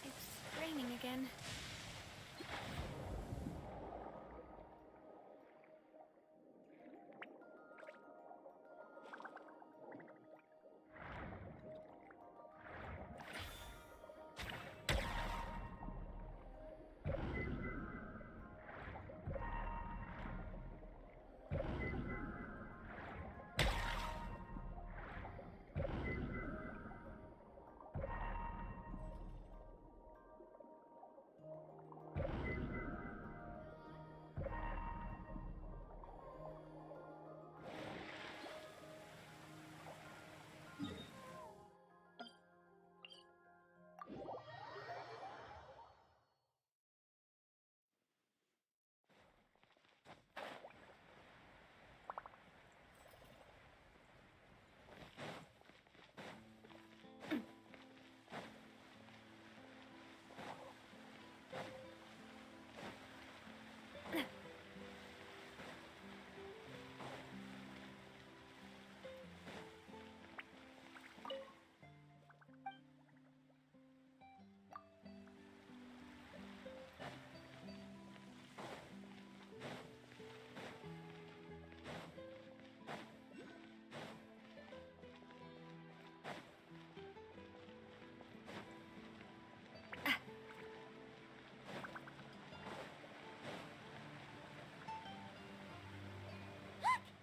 It's raining again.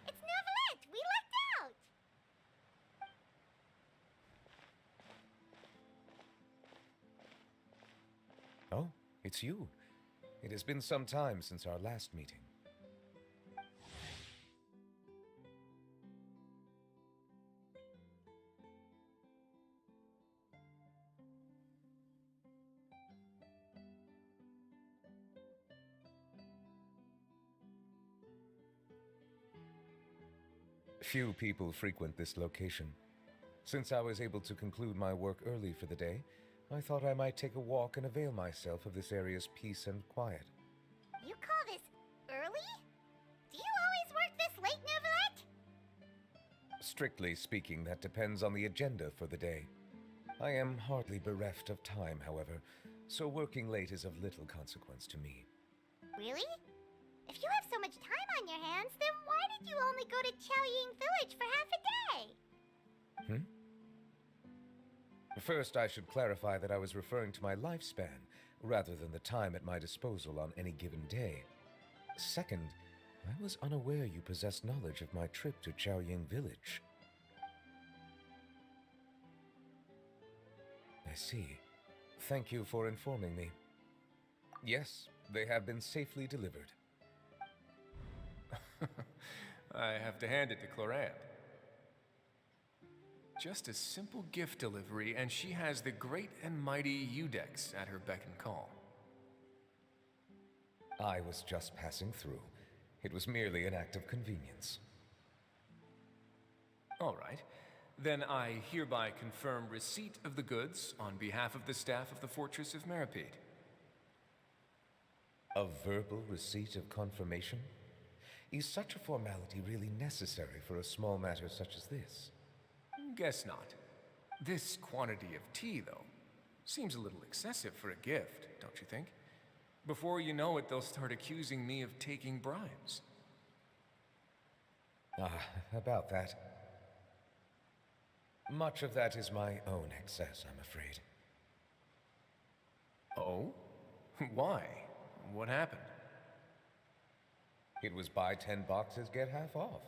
It's Neuvillette! We lucked out! Oh, it's you. It has been some time since our last meeting. Few people frequent this location. Since I was able to conclude my work early for the day, I thought I might take a walk and avail myself of this area's peace and quiet. You call this early? Do you always work this late, Neuvillette? Strictly speaking, that depends on the agenda for the day. I am hardly bereft of time, however, so working late is of little consequence to me. Really? If you have so much time on your hands, then why did you only go to Xiaoying Village for half a day? First, I should clarify that I was referring to my lifespan, rather than the time at my disposal on any given day. Second, I was unaware you possessed knowledge of my trip to Xiaoying Village. see. Thank you for informing me. Yes, they have been safely delivered. I have to hand it to Clorant. Just a simple gift delivery, and she has the great and mighty Udex at her beck and call. I was just passing through. It was merely an act of convenience. All right. Then I hereby confirm receipt of the goods on behalf of the staff of the Fortress of Meripede. A verbal receipt of confirmation? Is such a formality really necessary for a small matter such as this? Guess not. This quantity of tea, though, seems a little excessive for a gift, don't you think? Before you know it, they'll start accusing me of taking bribes. About that. Much of that is my own excess, I'm afraid. Oh? Why? What happened? It was buy 10 boxes, get half off.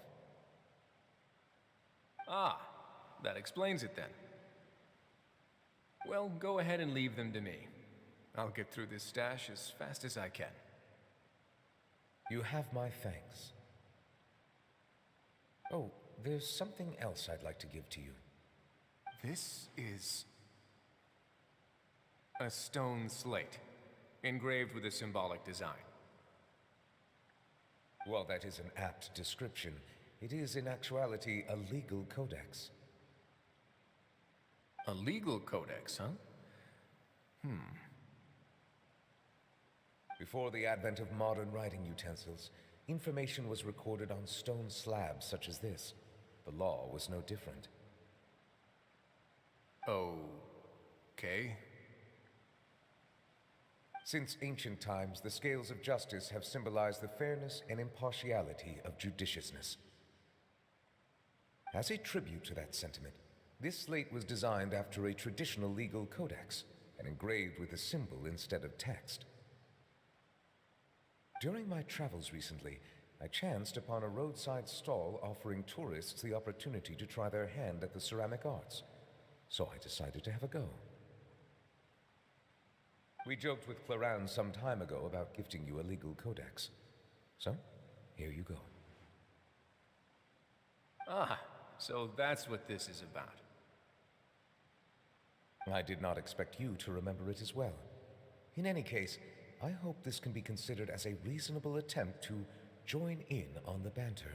Ah, that explains it then. Well, go ahead and leave them to me. I'll get through this stash as fast as I can. You have my thanks. Oh, there's something else I'd like to give to you. This is a stone slate, engraved with a symbolic design. While that is an apt description, it is in actuality a legal codex. A legal codex, huh? Before the advent of modern writing utensils, information was recorded on stone slabs such as this. The law was no different. Okay. Since ancient times, the scales of justice have symbolized the fairness and impartiality of judiciousness. As a tribute to that sentiment, this slate was designed after a traditional legal codex and engraved with a symbol instead of text. During my travels recently, I chanced upon a roadside stall offering tourists the opportunity to try their hand at the ceramic arts, so I decided to have a go. We joked with Clorant some time ago about gifting you a legal codex. So, here you go. Ah, so that's what this is about. I did not expect you to remember it as well. In any case, I hope this can be considered as a reasonable attempt to join in on the banter.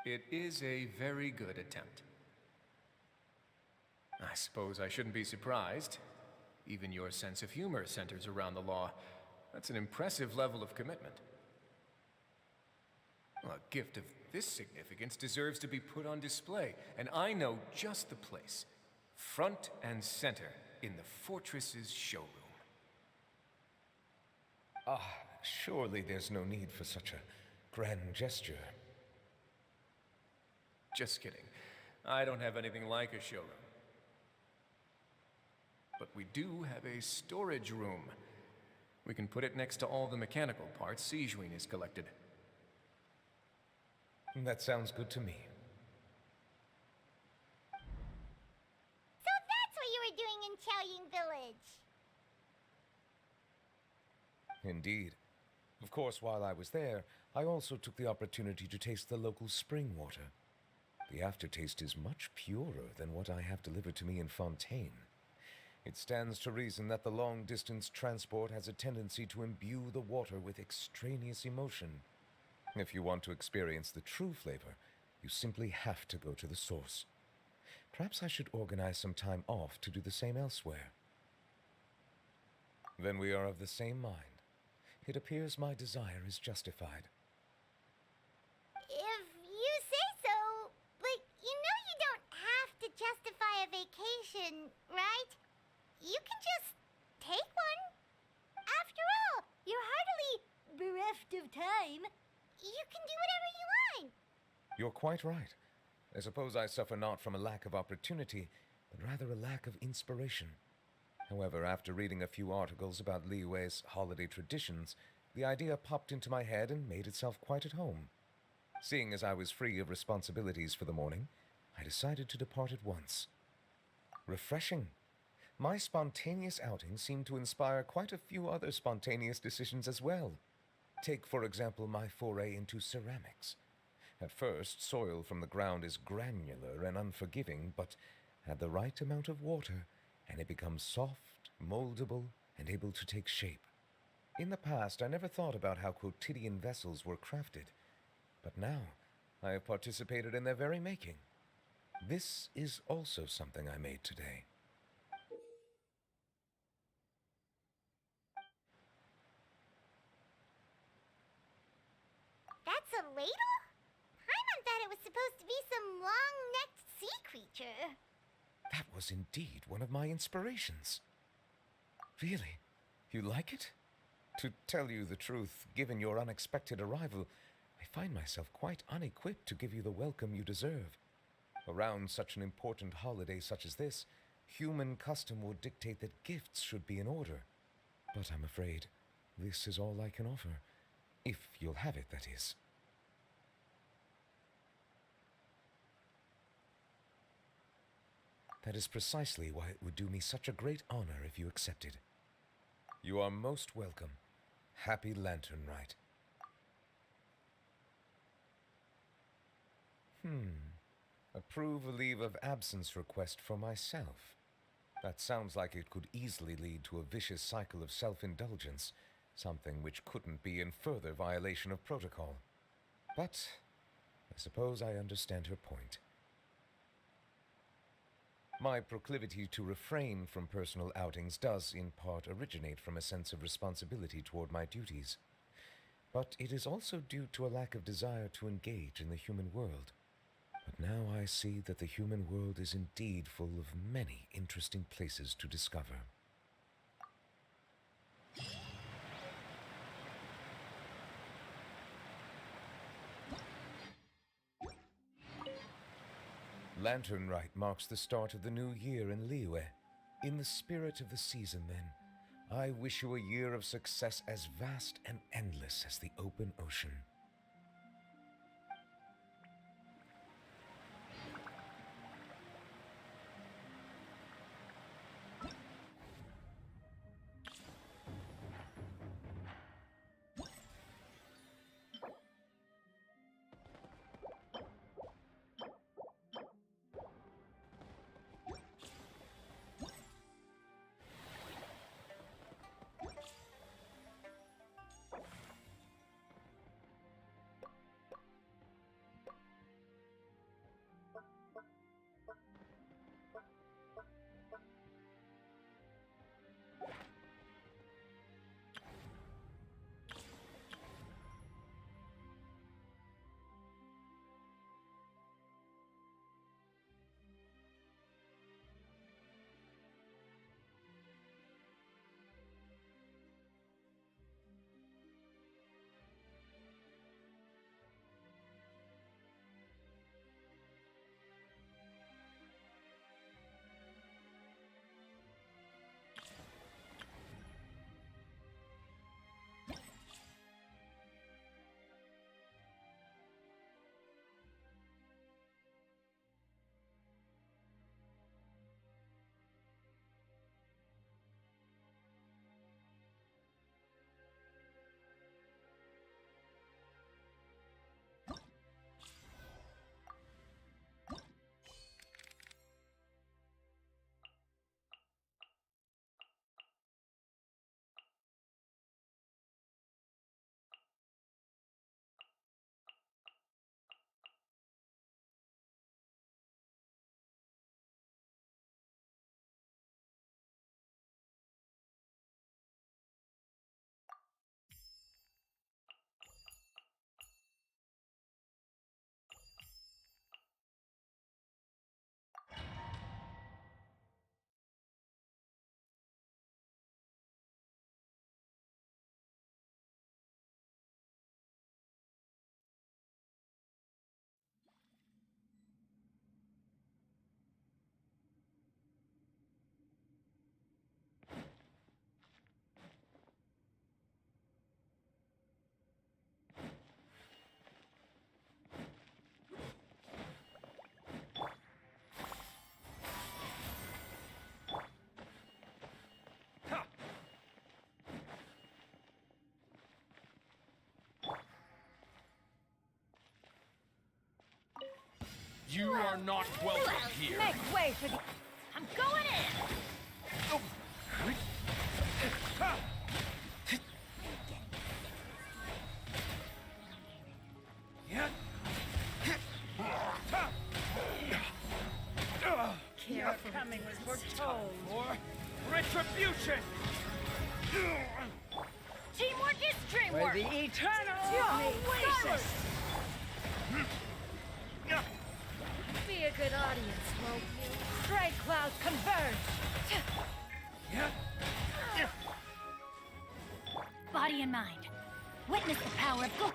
It is a very good attempt. I suppose I shouldn't be surprised. Even your sense of humor centers around the law. That's an impressive level of commitment. Well, a gift of this significance deserves to be put on display, and I know just the place. Front and center in the fortress's showroom. Surely there's no need for such a grand gesture. Just kidding. I don't have anything like a showroom. But we do have a storage room. We can put it next to all the mechanical parts Xianyun has collected. That sounds good to me. So that's what you were doing in Xianyun Village. Indeed. Of course, while I was there, I also took the opportunity to taste the local spring water. The aftertaste is much purer than what I have delivered to me in Fontaine. It stands to reason that the long-distance transport has a tendency to imbue the water with extraneous emotion. If you want to experience the true flavor, you simply have to go to the source. Perhaps I should organize some time off to do the same elsewhere. Then we are of the same mind. It appears my desire is justified. If you say so, but you know you don't have to justify a vacation, right? You can just take one. After all, you're heartily bereft of time. You can do whatever you want. You're quite right. I suppose I suffer not from a lack of opportunity, but rather a lack of inspiration. However, after reading a few articles about Liyue's holiday traditions, the idea popped into my head and made itself quite at home. Seeing as I was free of responsibilities for the morning, I decided to depart at once. Refreshing. My spontaneous outing seemed to inspire quite a few other spontaneous decisions as well. Take, for example, my foray into ceramics. At first, soil from the ground is granular and unforgiving, but add the right amount of water, and it becomes soft, moldable, and able to take shape. In the past, I never thought about how quotidian vessels were crafted, but now I have participated in their very making. This is also something I made today. That's a ladle? Paimon thought it was supposed to be some long-necked sea creature. That was indeed one of my inspirations. Really? You like it? To tell you the truth, given your unexpected arrival, I find myself quite unequipped to give you the welcome you deserve. Around such an important holiday such as this, human custom would dictate that gifts should be in order. But I'm afraid this is all I can offer. If you'll have it, that is. That is precisely why it would do me such a great honor if you accepted. You are most welcome. Happy Lantern Rite. Approve a leave of absence request for myself. That sounds like it could easily lead to a vicious cycle of self-indulgence, something which couldn't be in further violation of protocol. But I suppose I understand her point. My proclivity to refrain from personal outings does, in part, originate from a sense of responsibility toward my duties. But it is also due to a lack of desire to engage in the human world. But now I see that the human world is indeed full of many interesting places to discover. Lantern Rite marks the start of the new year in Liyue. In the spirit of the season, then, I wish you a year of success as vast and endless as the open ocean. You are not welcome here. Make way for the... I'm going in! Your coming was foretold. For retribution! Teamwork is For dreamwork! the eternal oasis. Be a good audience, won't you? Stray clouds converge! Body and mind. Witness the power of Go.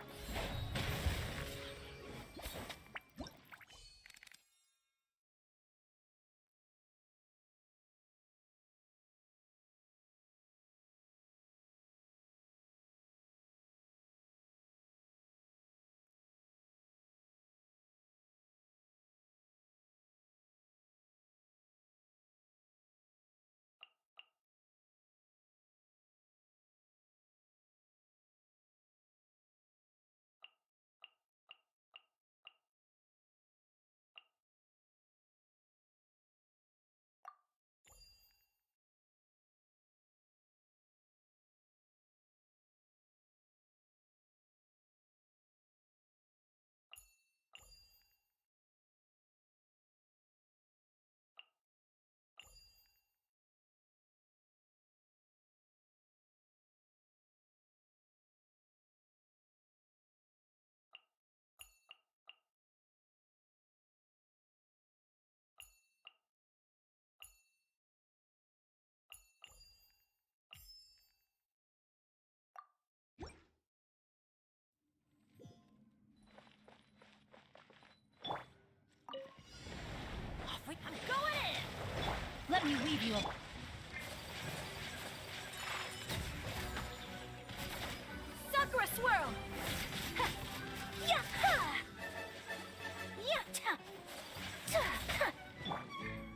I'm going in! Let me weave you a... Sakura swirl! Yeah! Yeah!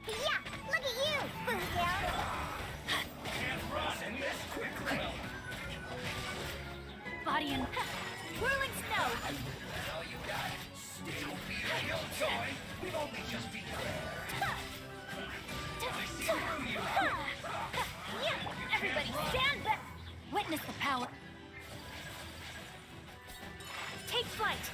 Yeah, look at you, Boozel. Body and... Whirling snow! Everybody stand back! Witness the power. Take flight!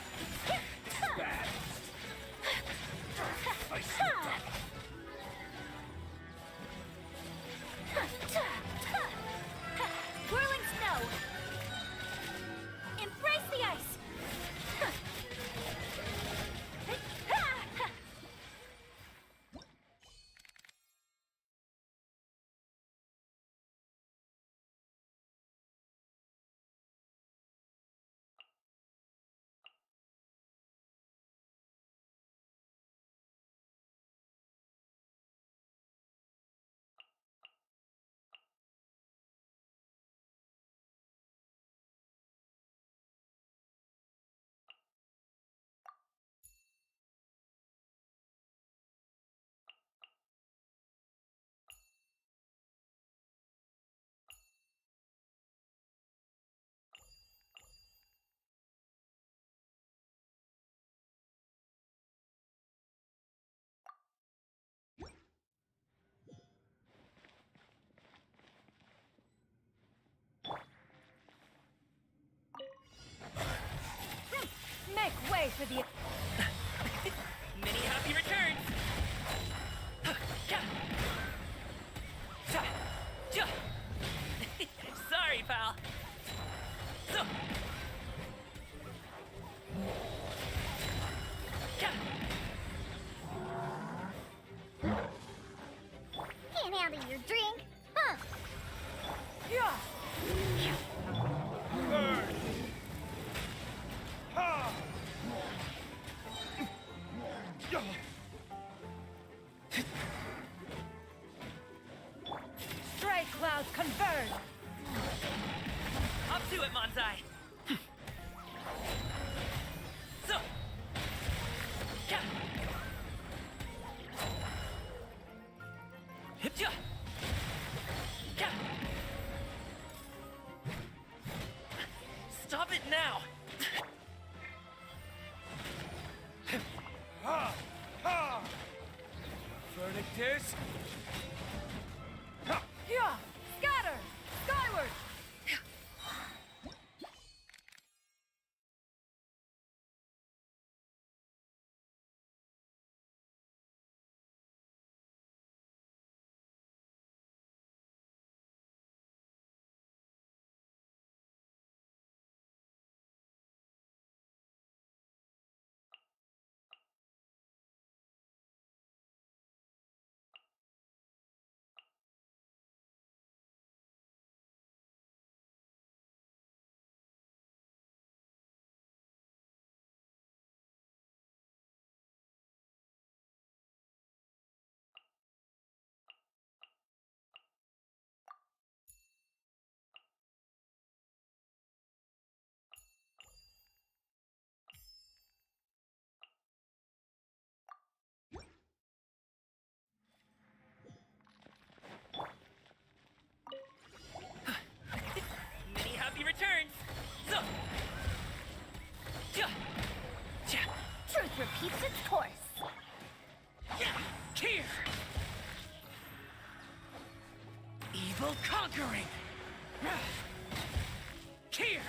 Whirling snow! Embrace the ice! Make way for the... Many happy returns! Sorry, pal. Can't handle your drink, huh? Burn! Ha! Stray clouds converge! Up to it, Manzai! Stop it now! Yeah! Scatter! Skyward! Many happy returns! So. Truth repeats its course. Here! Evil conquering! Here!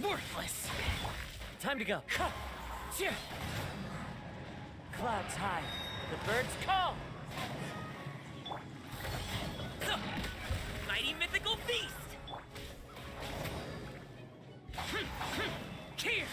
Worthless! Time to go. Clouds high. The birds call! Mighty mythical beast! Here!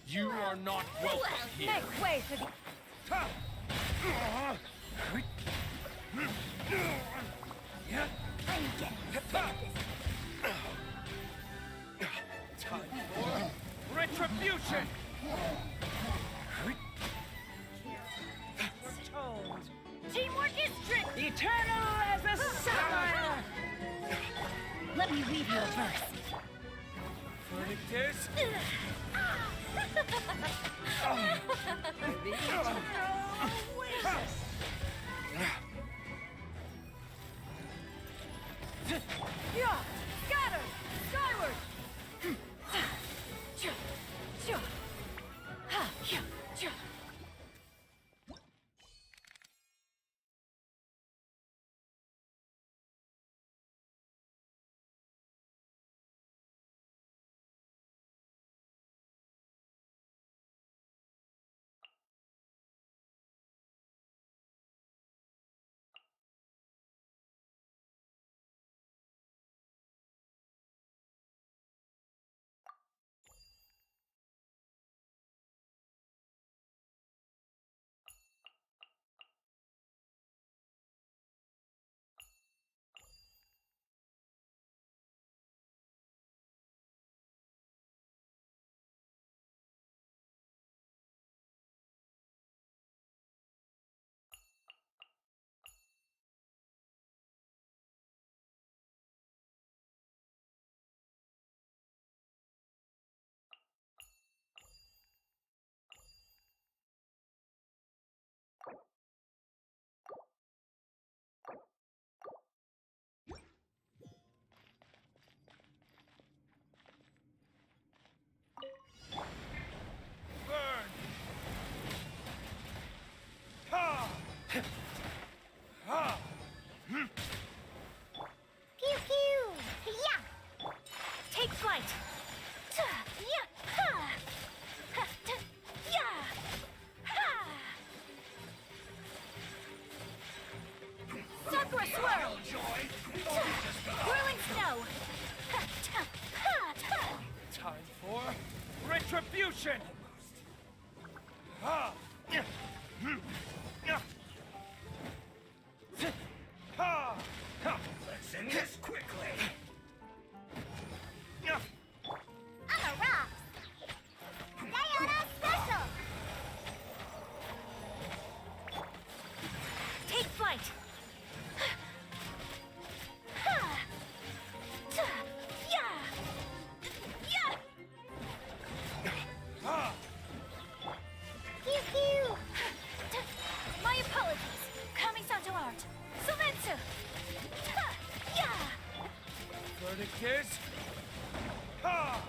You are not welcome here. Make way for the... Time for retribution! Teamwork is strict! Eternal as a sapphire! Let me read you a verse. Verdict is... The eternal oasis! Yeah! Scatter! Skyward! for retribution! Ha! Ha! Let's end this quickly! I'm a rock! Sayonara special! Take flight! Pew pew! My apologies. Kami-santo art. Sumetsu! Verdict is... Ha!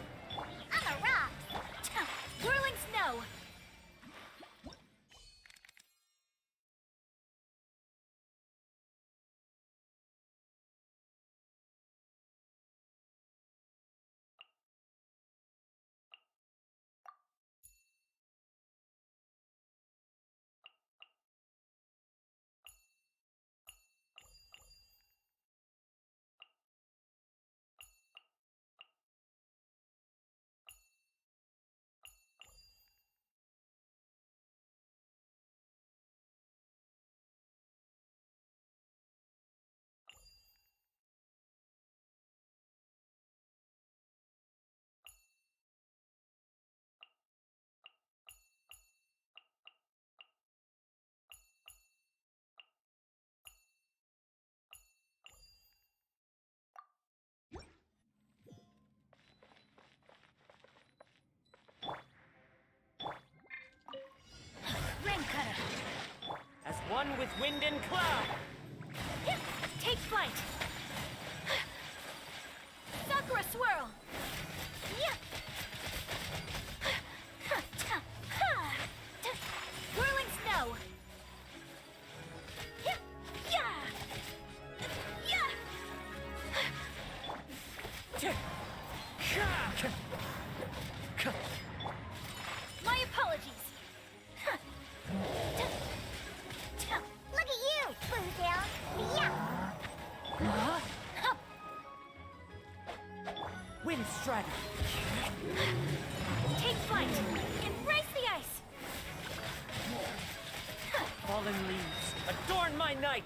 I'm a rock! Whirling snow! As one with wind and cloud! Take flight! Sakura swirl! Whirling snow! My apologies! Look at you, Bootail! Yeah! Wind Strider! Take flight! Embrace the ice! Fallen leaves, adorn my night!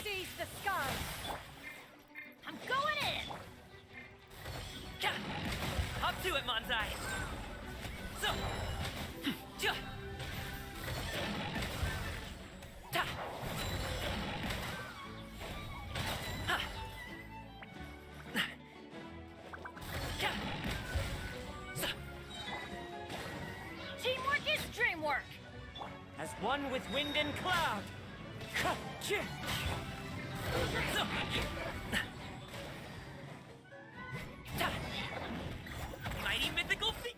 Seize the sky! I'm going in! Up to it, Manzai! So! Ja! Ta! Ha! Ka! So! Teamwork is dreamwork! As one with wind and cloud! Ha! Chi! So! Ta! Mighty mythical feat!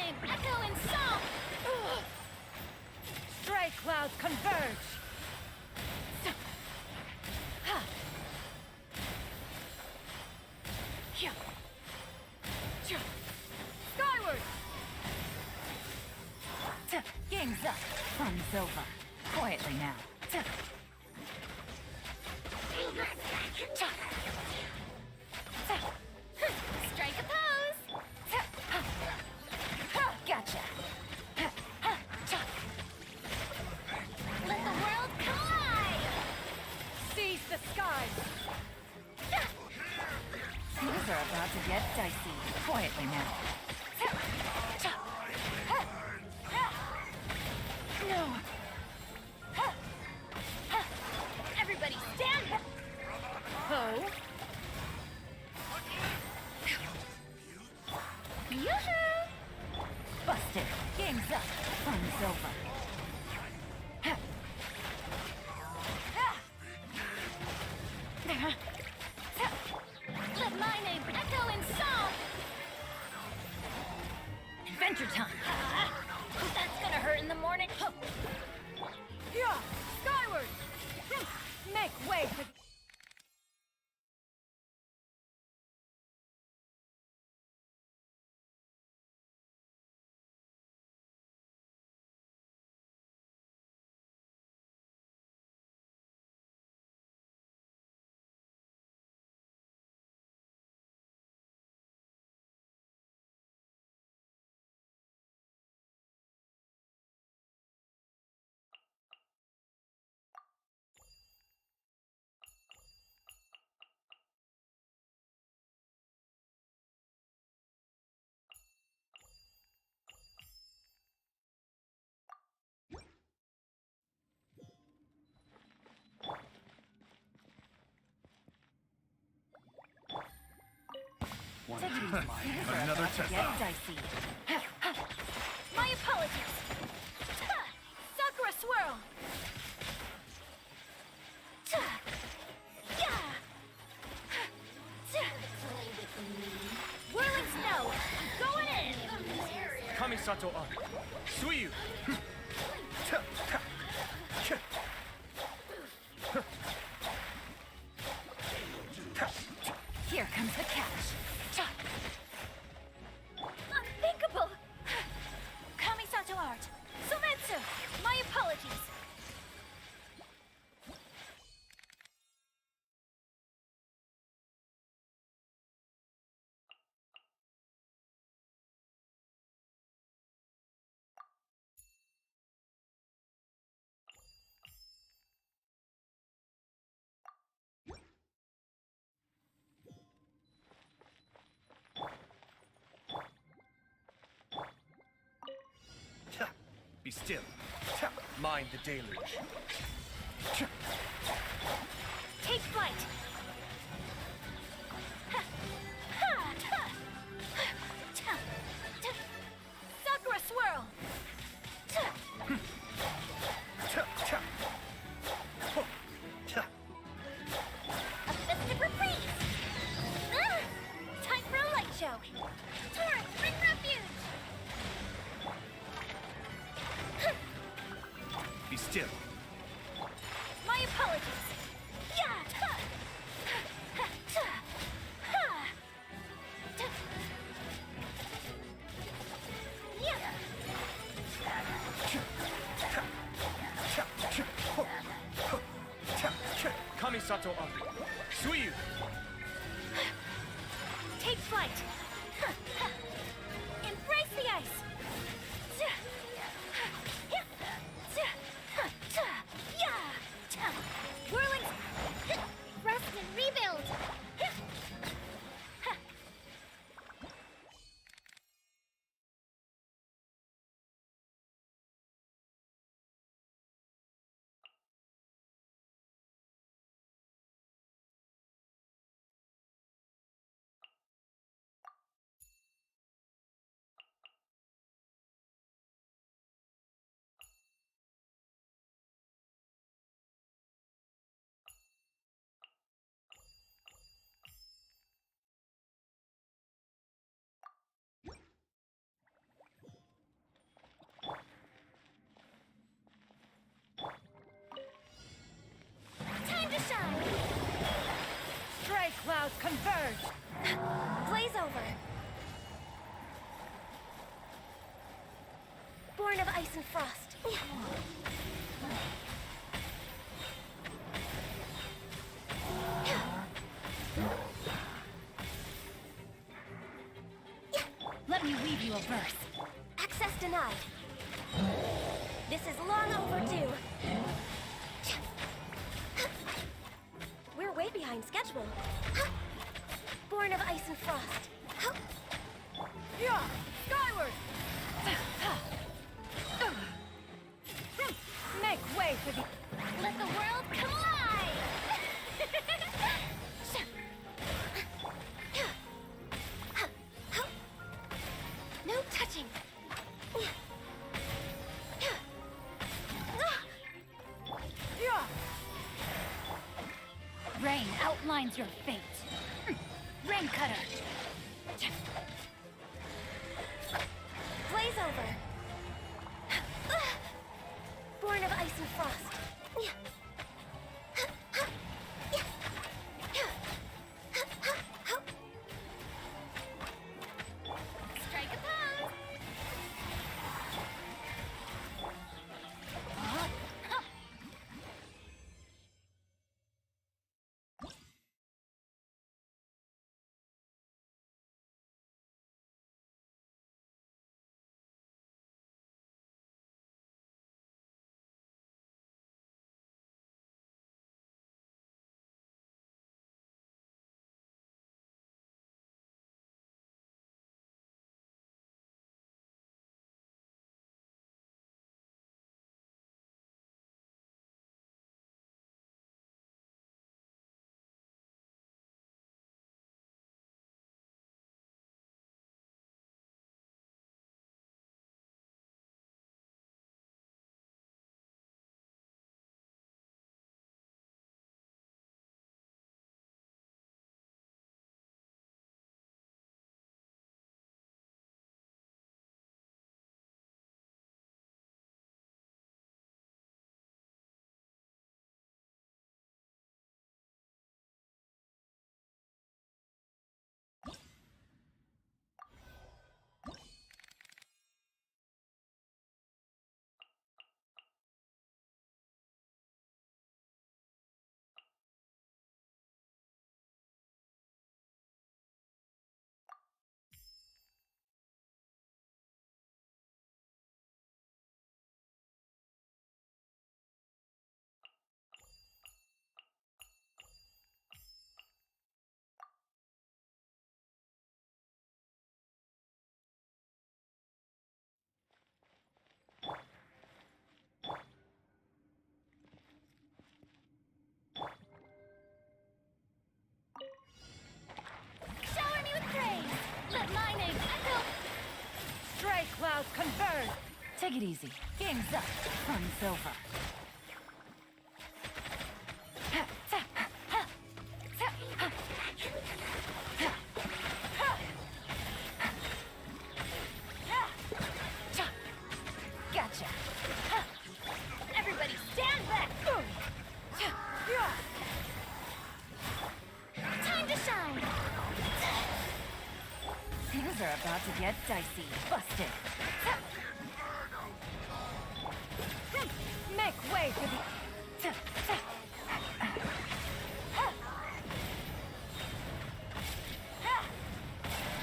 name echo in song! Stray clouds converge! Skyward! Game's up. Fun's over. Quietly now. Strike a pose! Gotcha. Let the world collide! Seize the skies! Things are about to get dicey. Quietly now. No! Everybody stand back! Ho! Yoo-hoo! Busted. Game's up. Fun's over. Let my name echo in song! Adventure time. That's gonna hurt in the morning. Yeah! Skyward! Make way for... Take it easy. Things are Another about to test. get dicey. My apologies! Sakura swirl! Whirling snow! I'm going in! Kamisato up. Suiyu! Here comes the catch. Unthinkable! Kamisato art! Sumetsu! My apologies! Be still. Mind the deluge. Take flight! Sakura swirl! A festive reprise! Time for a light show! Torrent, bring refuge! Be still. My apologies! Yeah! Kamisato up. Suiyu! Take flight! Embrace the ice! Whirling... Rest and rebuild! Born of ice and frost. Let me weave you a verse. Access denied. This is long overdue. We're way behind schedule. Born of ice and frost. Yeah! Skyward! Make way for the... Let the world collide! No touching. Rain outlines your fate. Rain cutter. Blaze over. Born of ice and frost. Strike a pose. Shower me with praise. Let my name echo. Stray clouds converge! Take it easy. Game's up. Fun's over. Gotcha! Everybody stand back! Time to shine. Things are about to get dicey. Busted. Make way for the...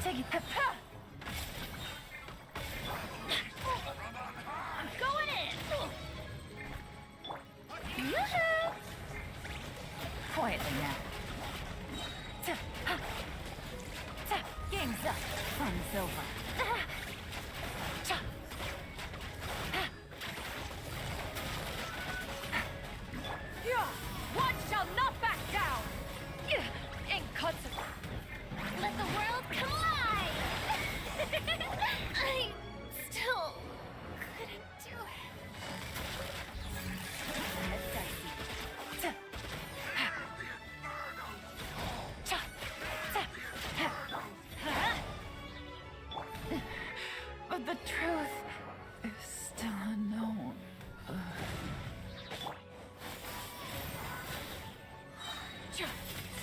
Take it. I'm going in. Yoo-hoo! Quietly now. Game's up. Fun's over. One shall not back down! Inconsequent! Let the world collide. I still couldn't do But the truth is still unknown.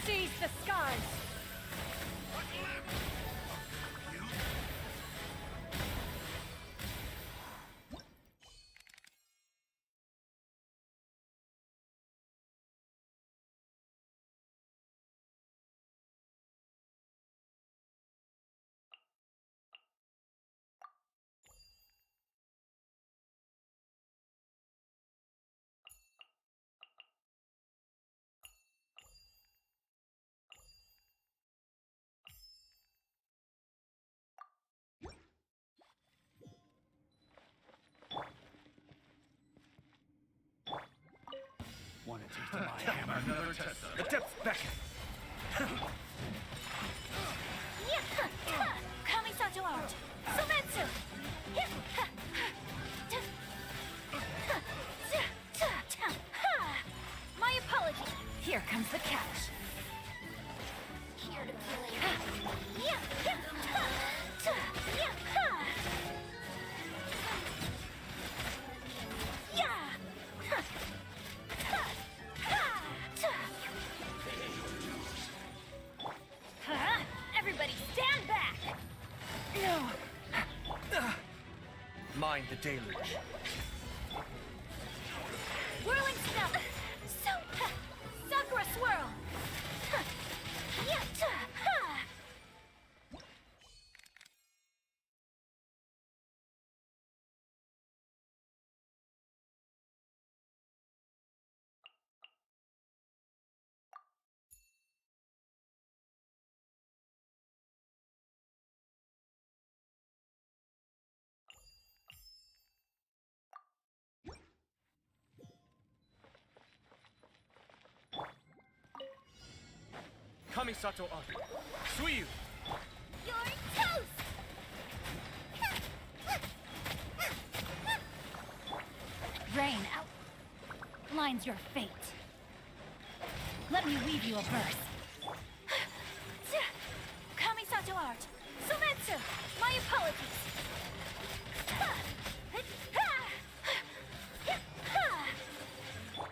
Seize the skies! to my hammer. Another test. The depths beckon. Kamisato art. Sometsu. My apologies. Here comes the catch. Here to play. Everybody stand back! Mind the deluge. Whirling snow. Sakura swirl. Kamisato art. Suiyu. You're toast! Rain outlines your fate. Let me weave you a verse. Kamisato art. Sometsu. My apologies.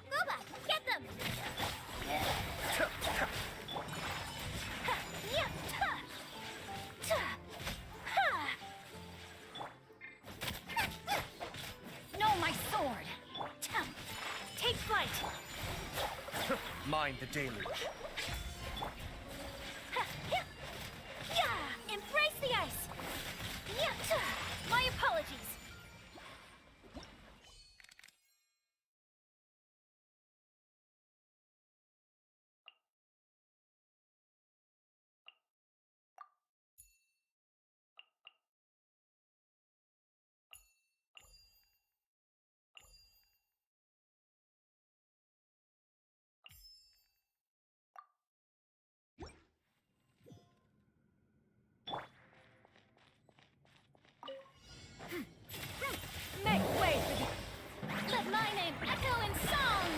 Kaba, get them! No, my sword! Take flight! Mind the deluge. Embrace the ice! My apologies! Make way for the... Let my name echo in song!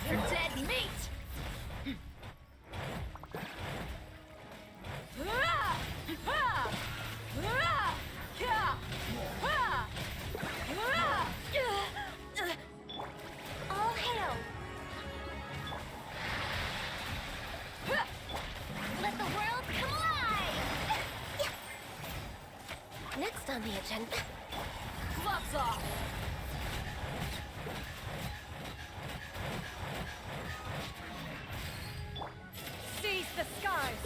You're dead meat! All hail! Let the world come alive! Next on the agenda. Gloves off! Seize the skies!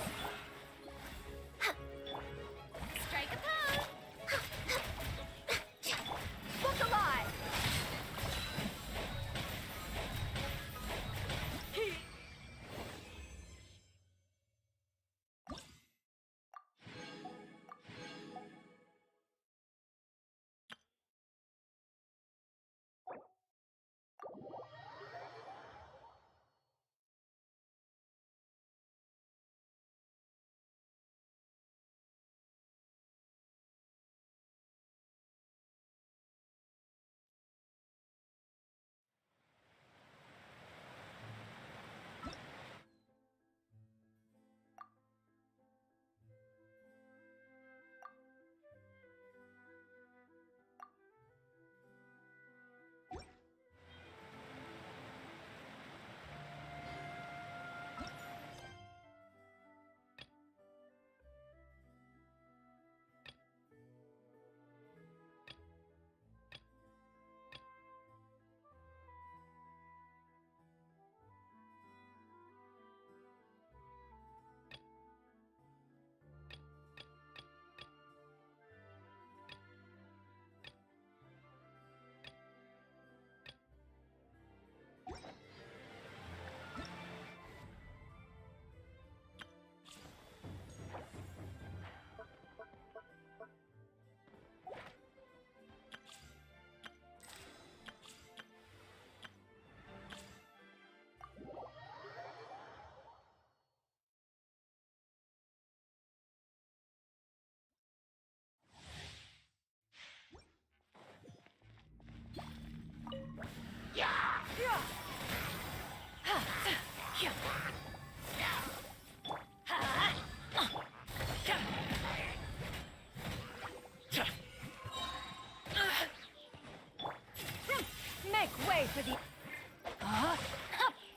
for the...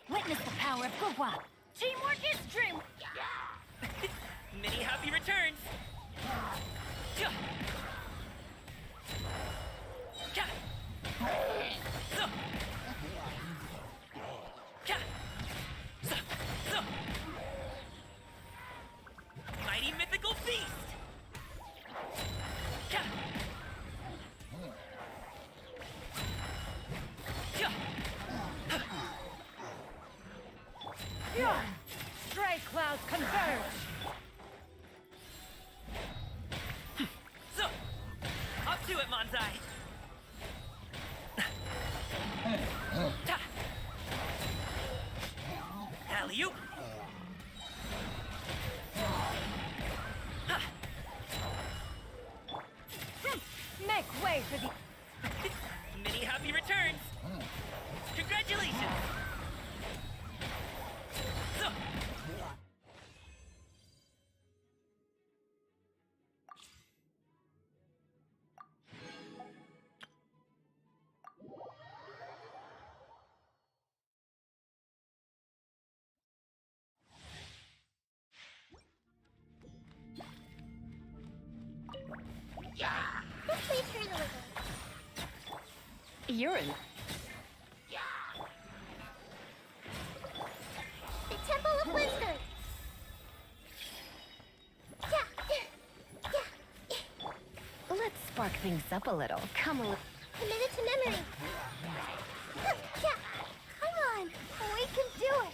Witness the power of Gugwa. Teamwork is dream. Many happy returns! Mighty mythical feast! Stray clouds converge! Up to it, Manzai! Alley-oop! Make way for the... Many happy returns! Congratulations! This way, turn a little. You're in. The Temple of Wisdom. Let's spark things up a little. Come a little. Commit it to memory. Come on, we can do it.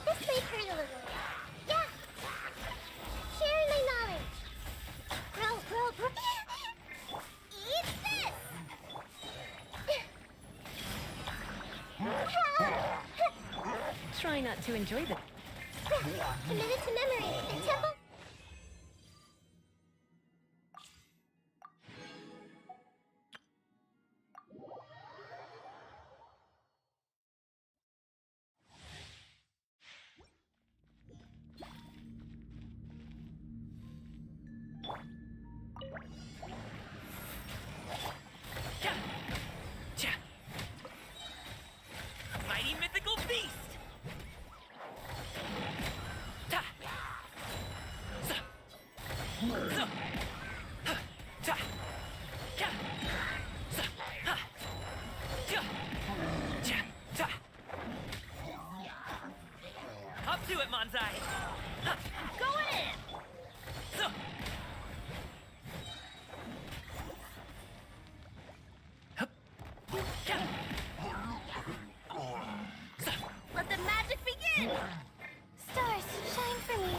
This way, turn a little. Sharing my knowledge. Grow. Eat this. Try not to enjoy the... Commit it to memory. The temple. Mighty mythical feast! Up to it, Manzai! Going in. Let the magic begin! Stars, shine for me.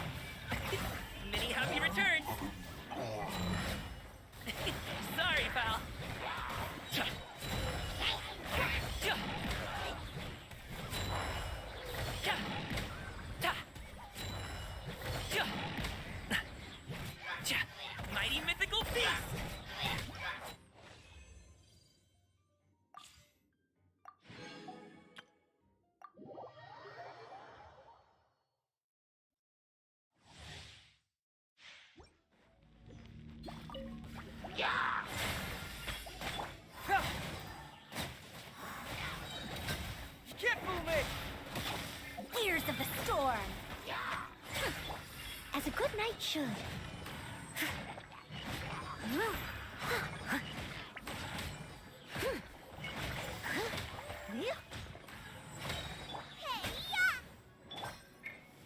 Many happy returns! Sorry, pal. Mighty mythical feast! Can't fool me! Ears of the storm. As a good knight should.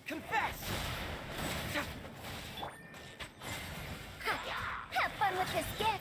Confess! Have fun with this gift.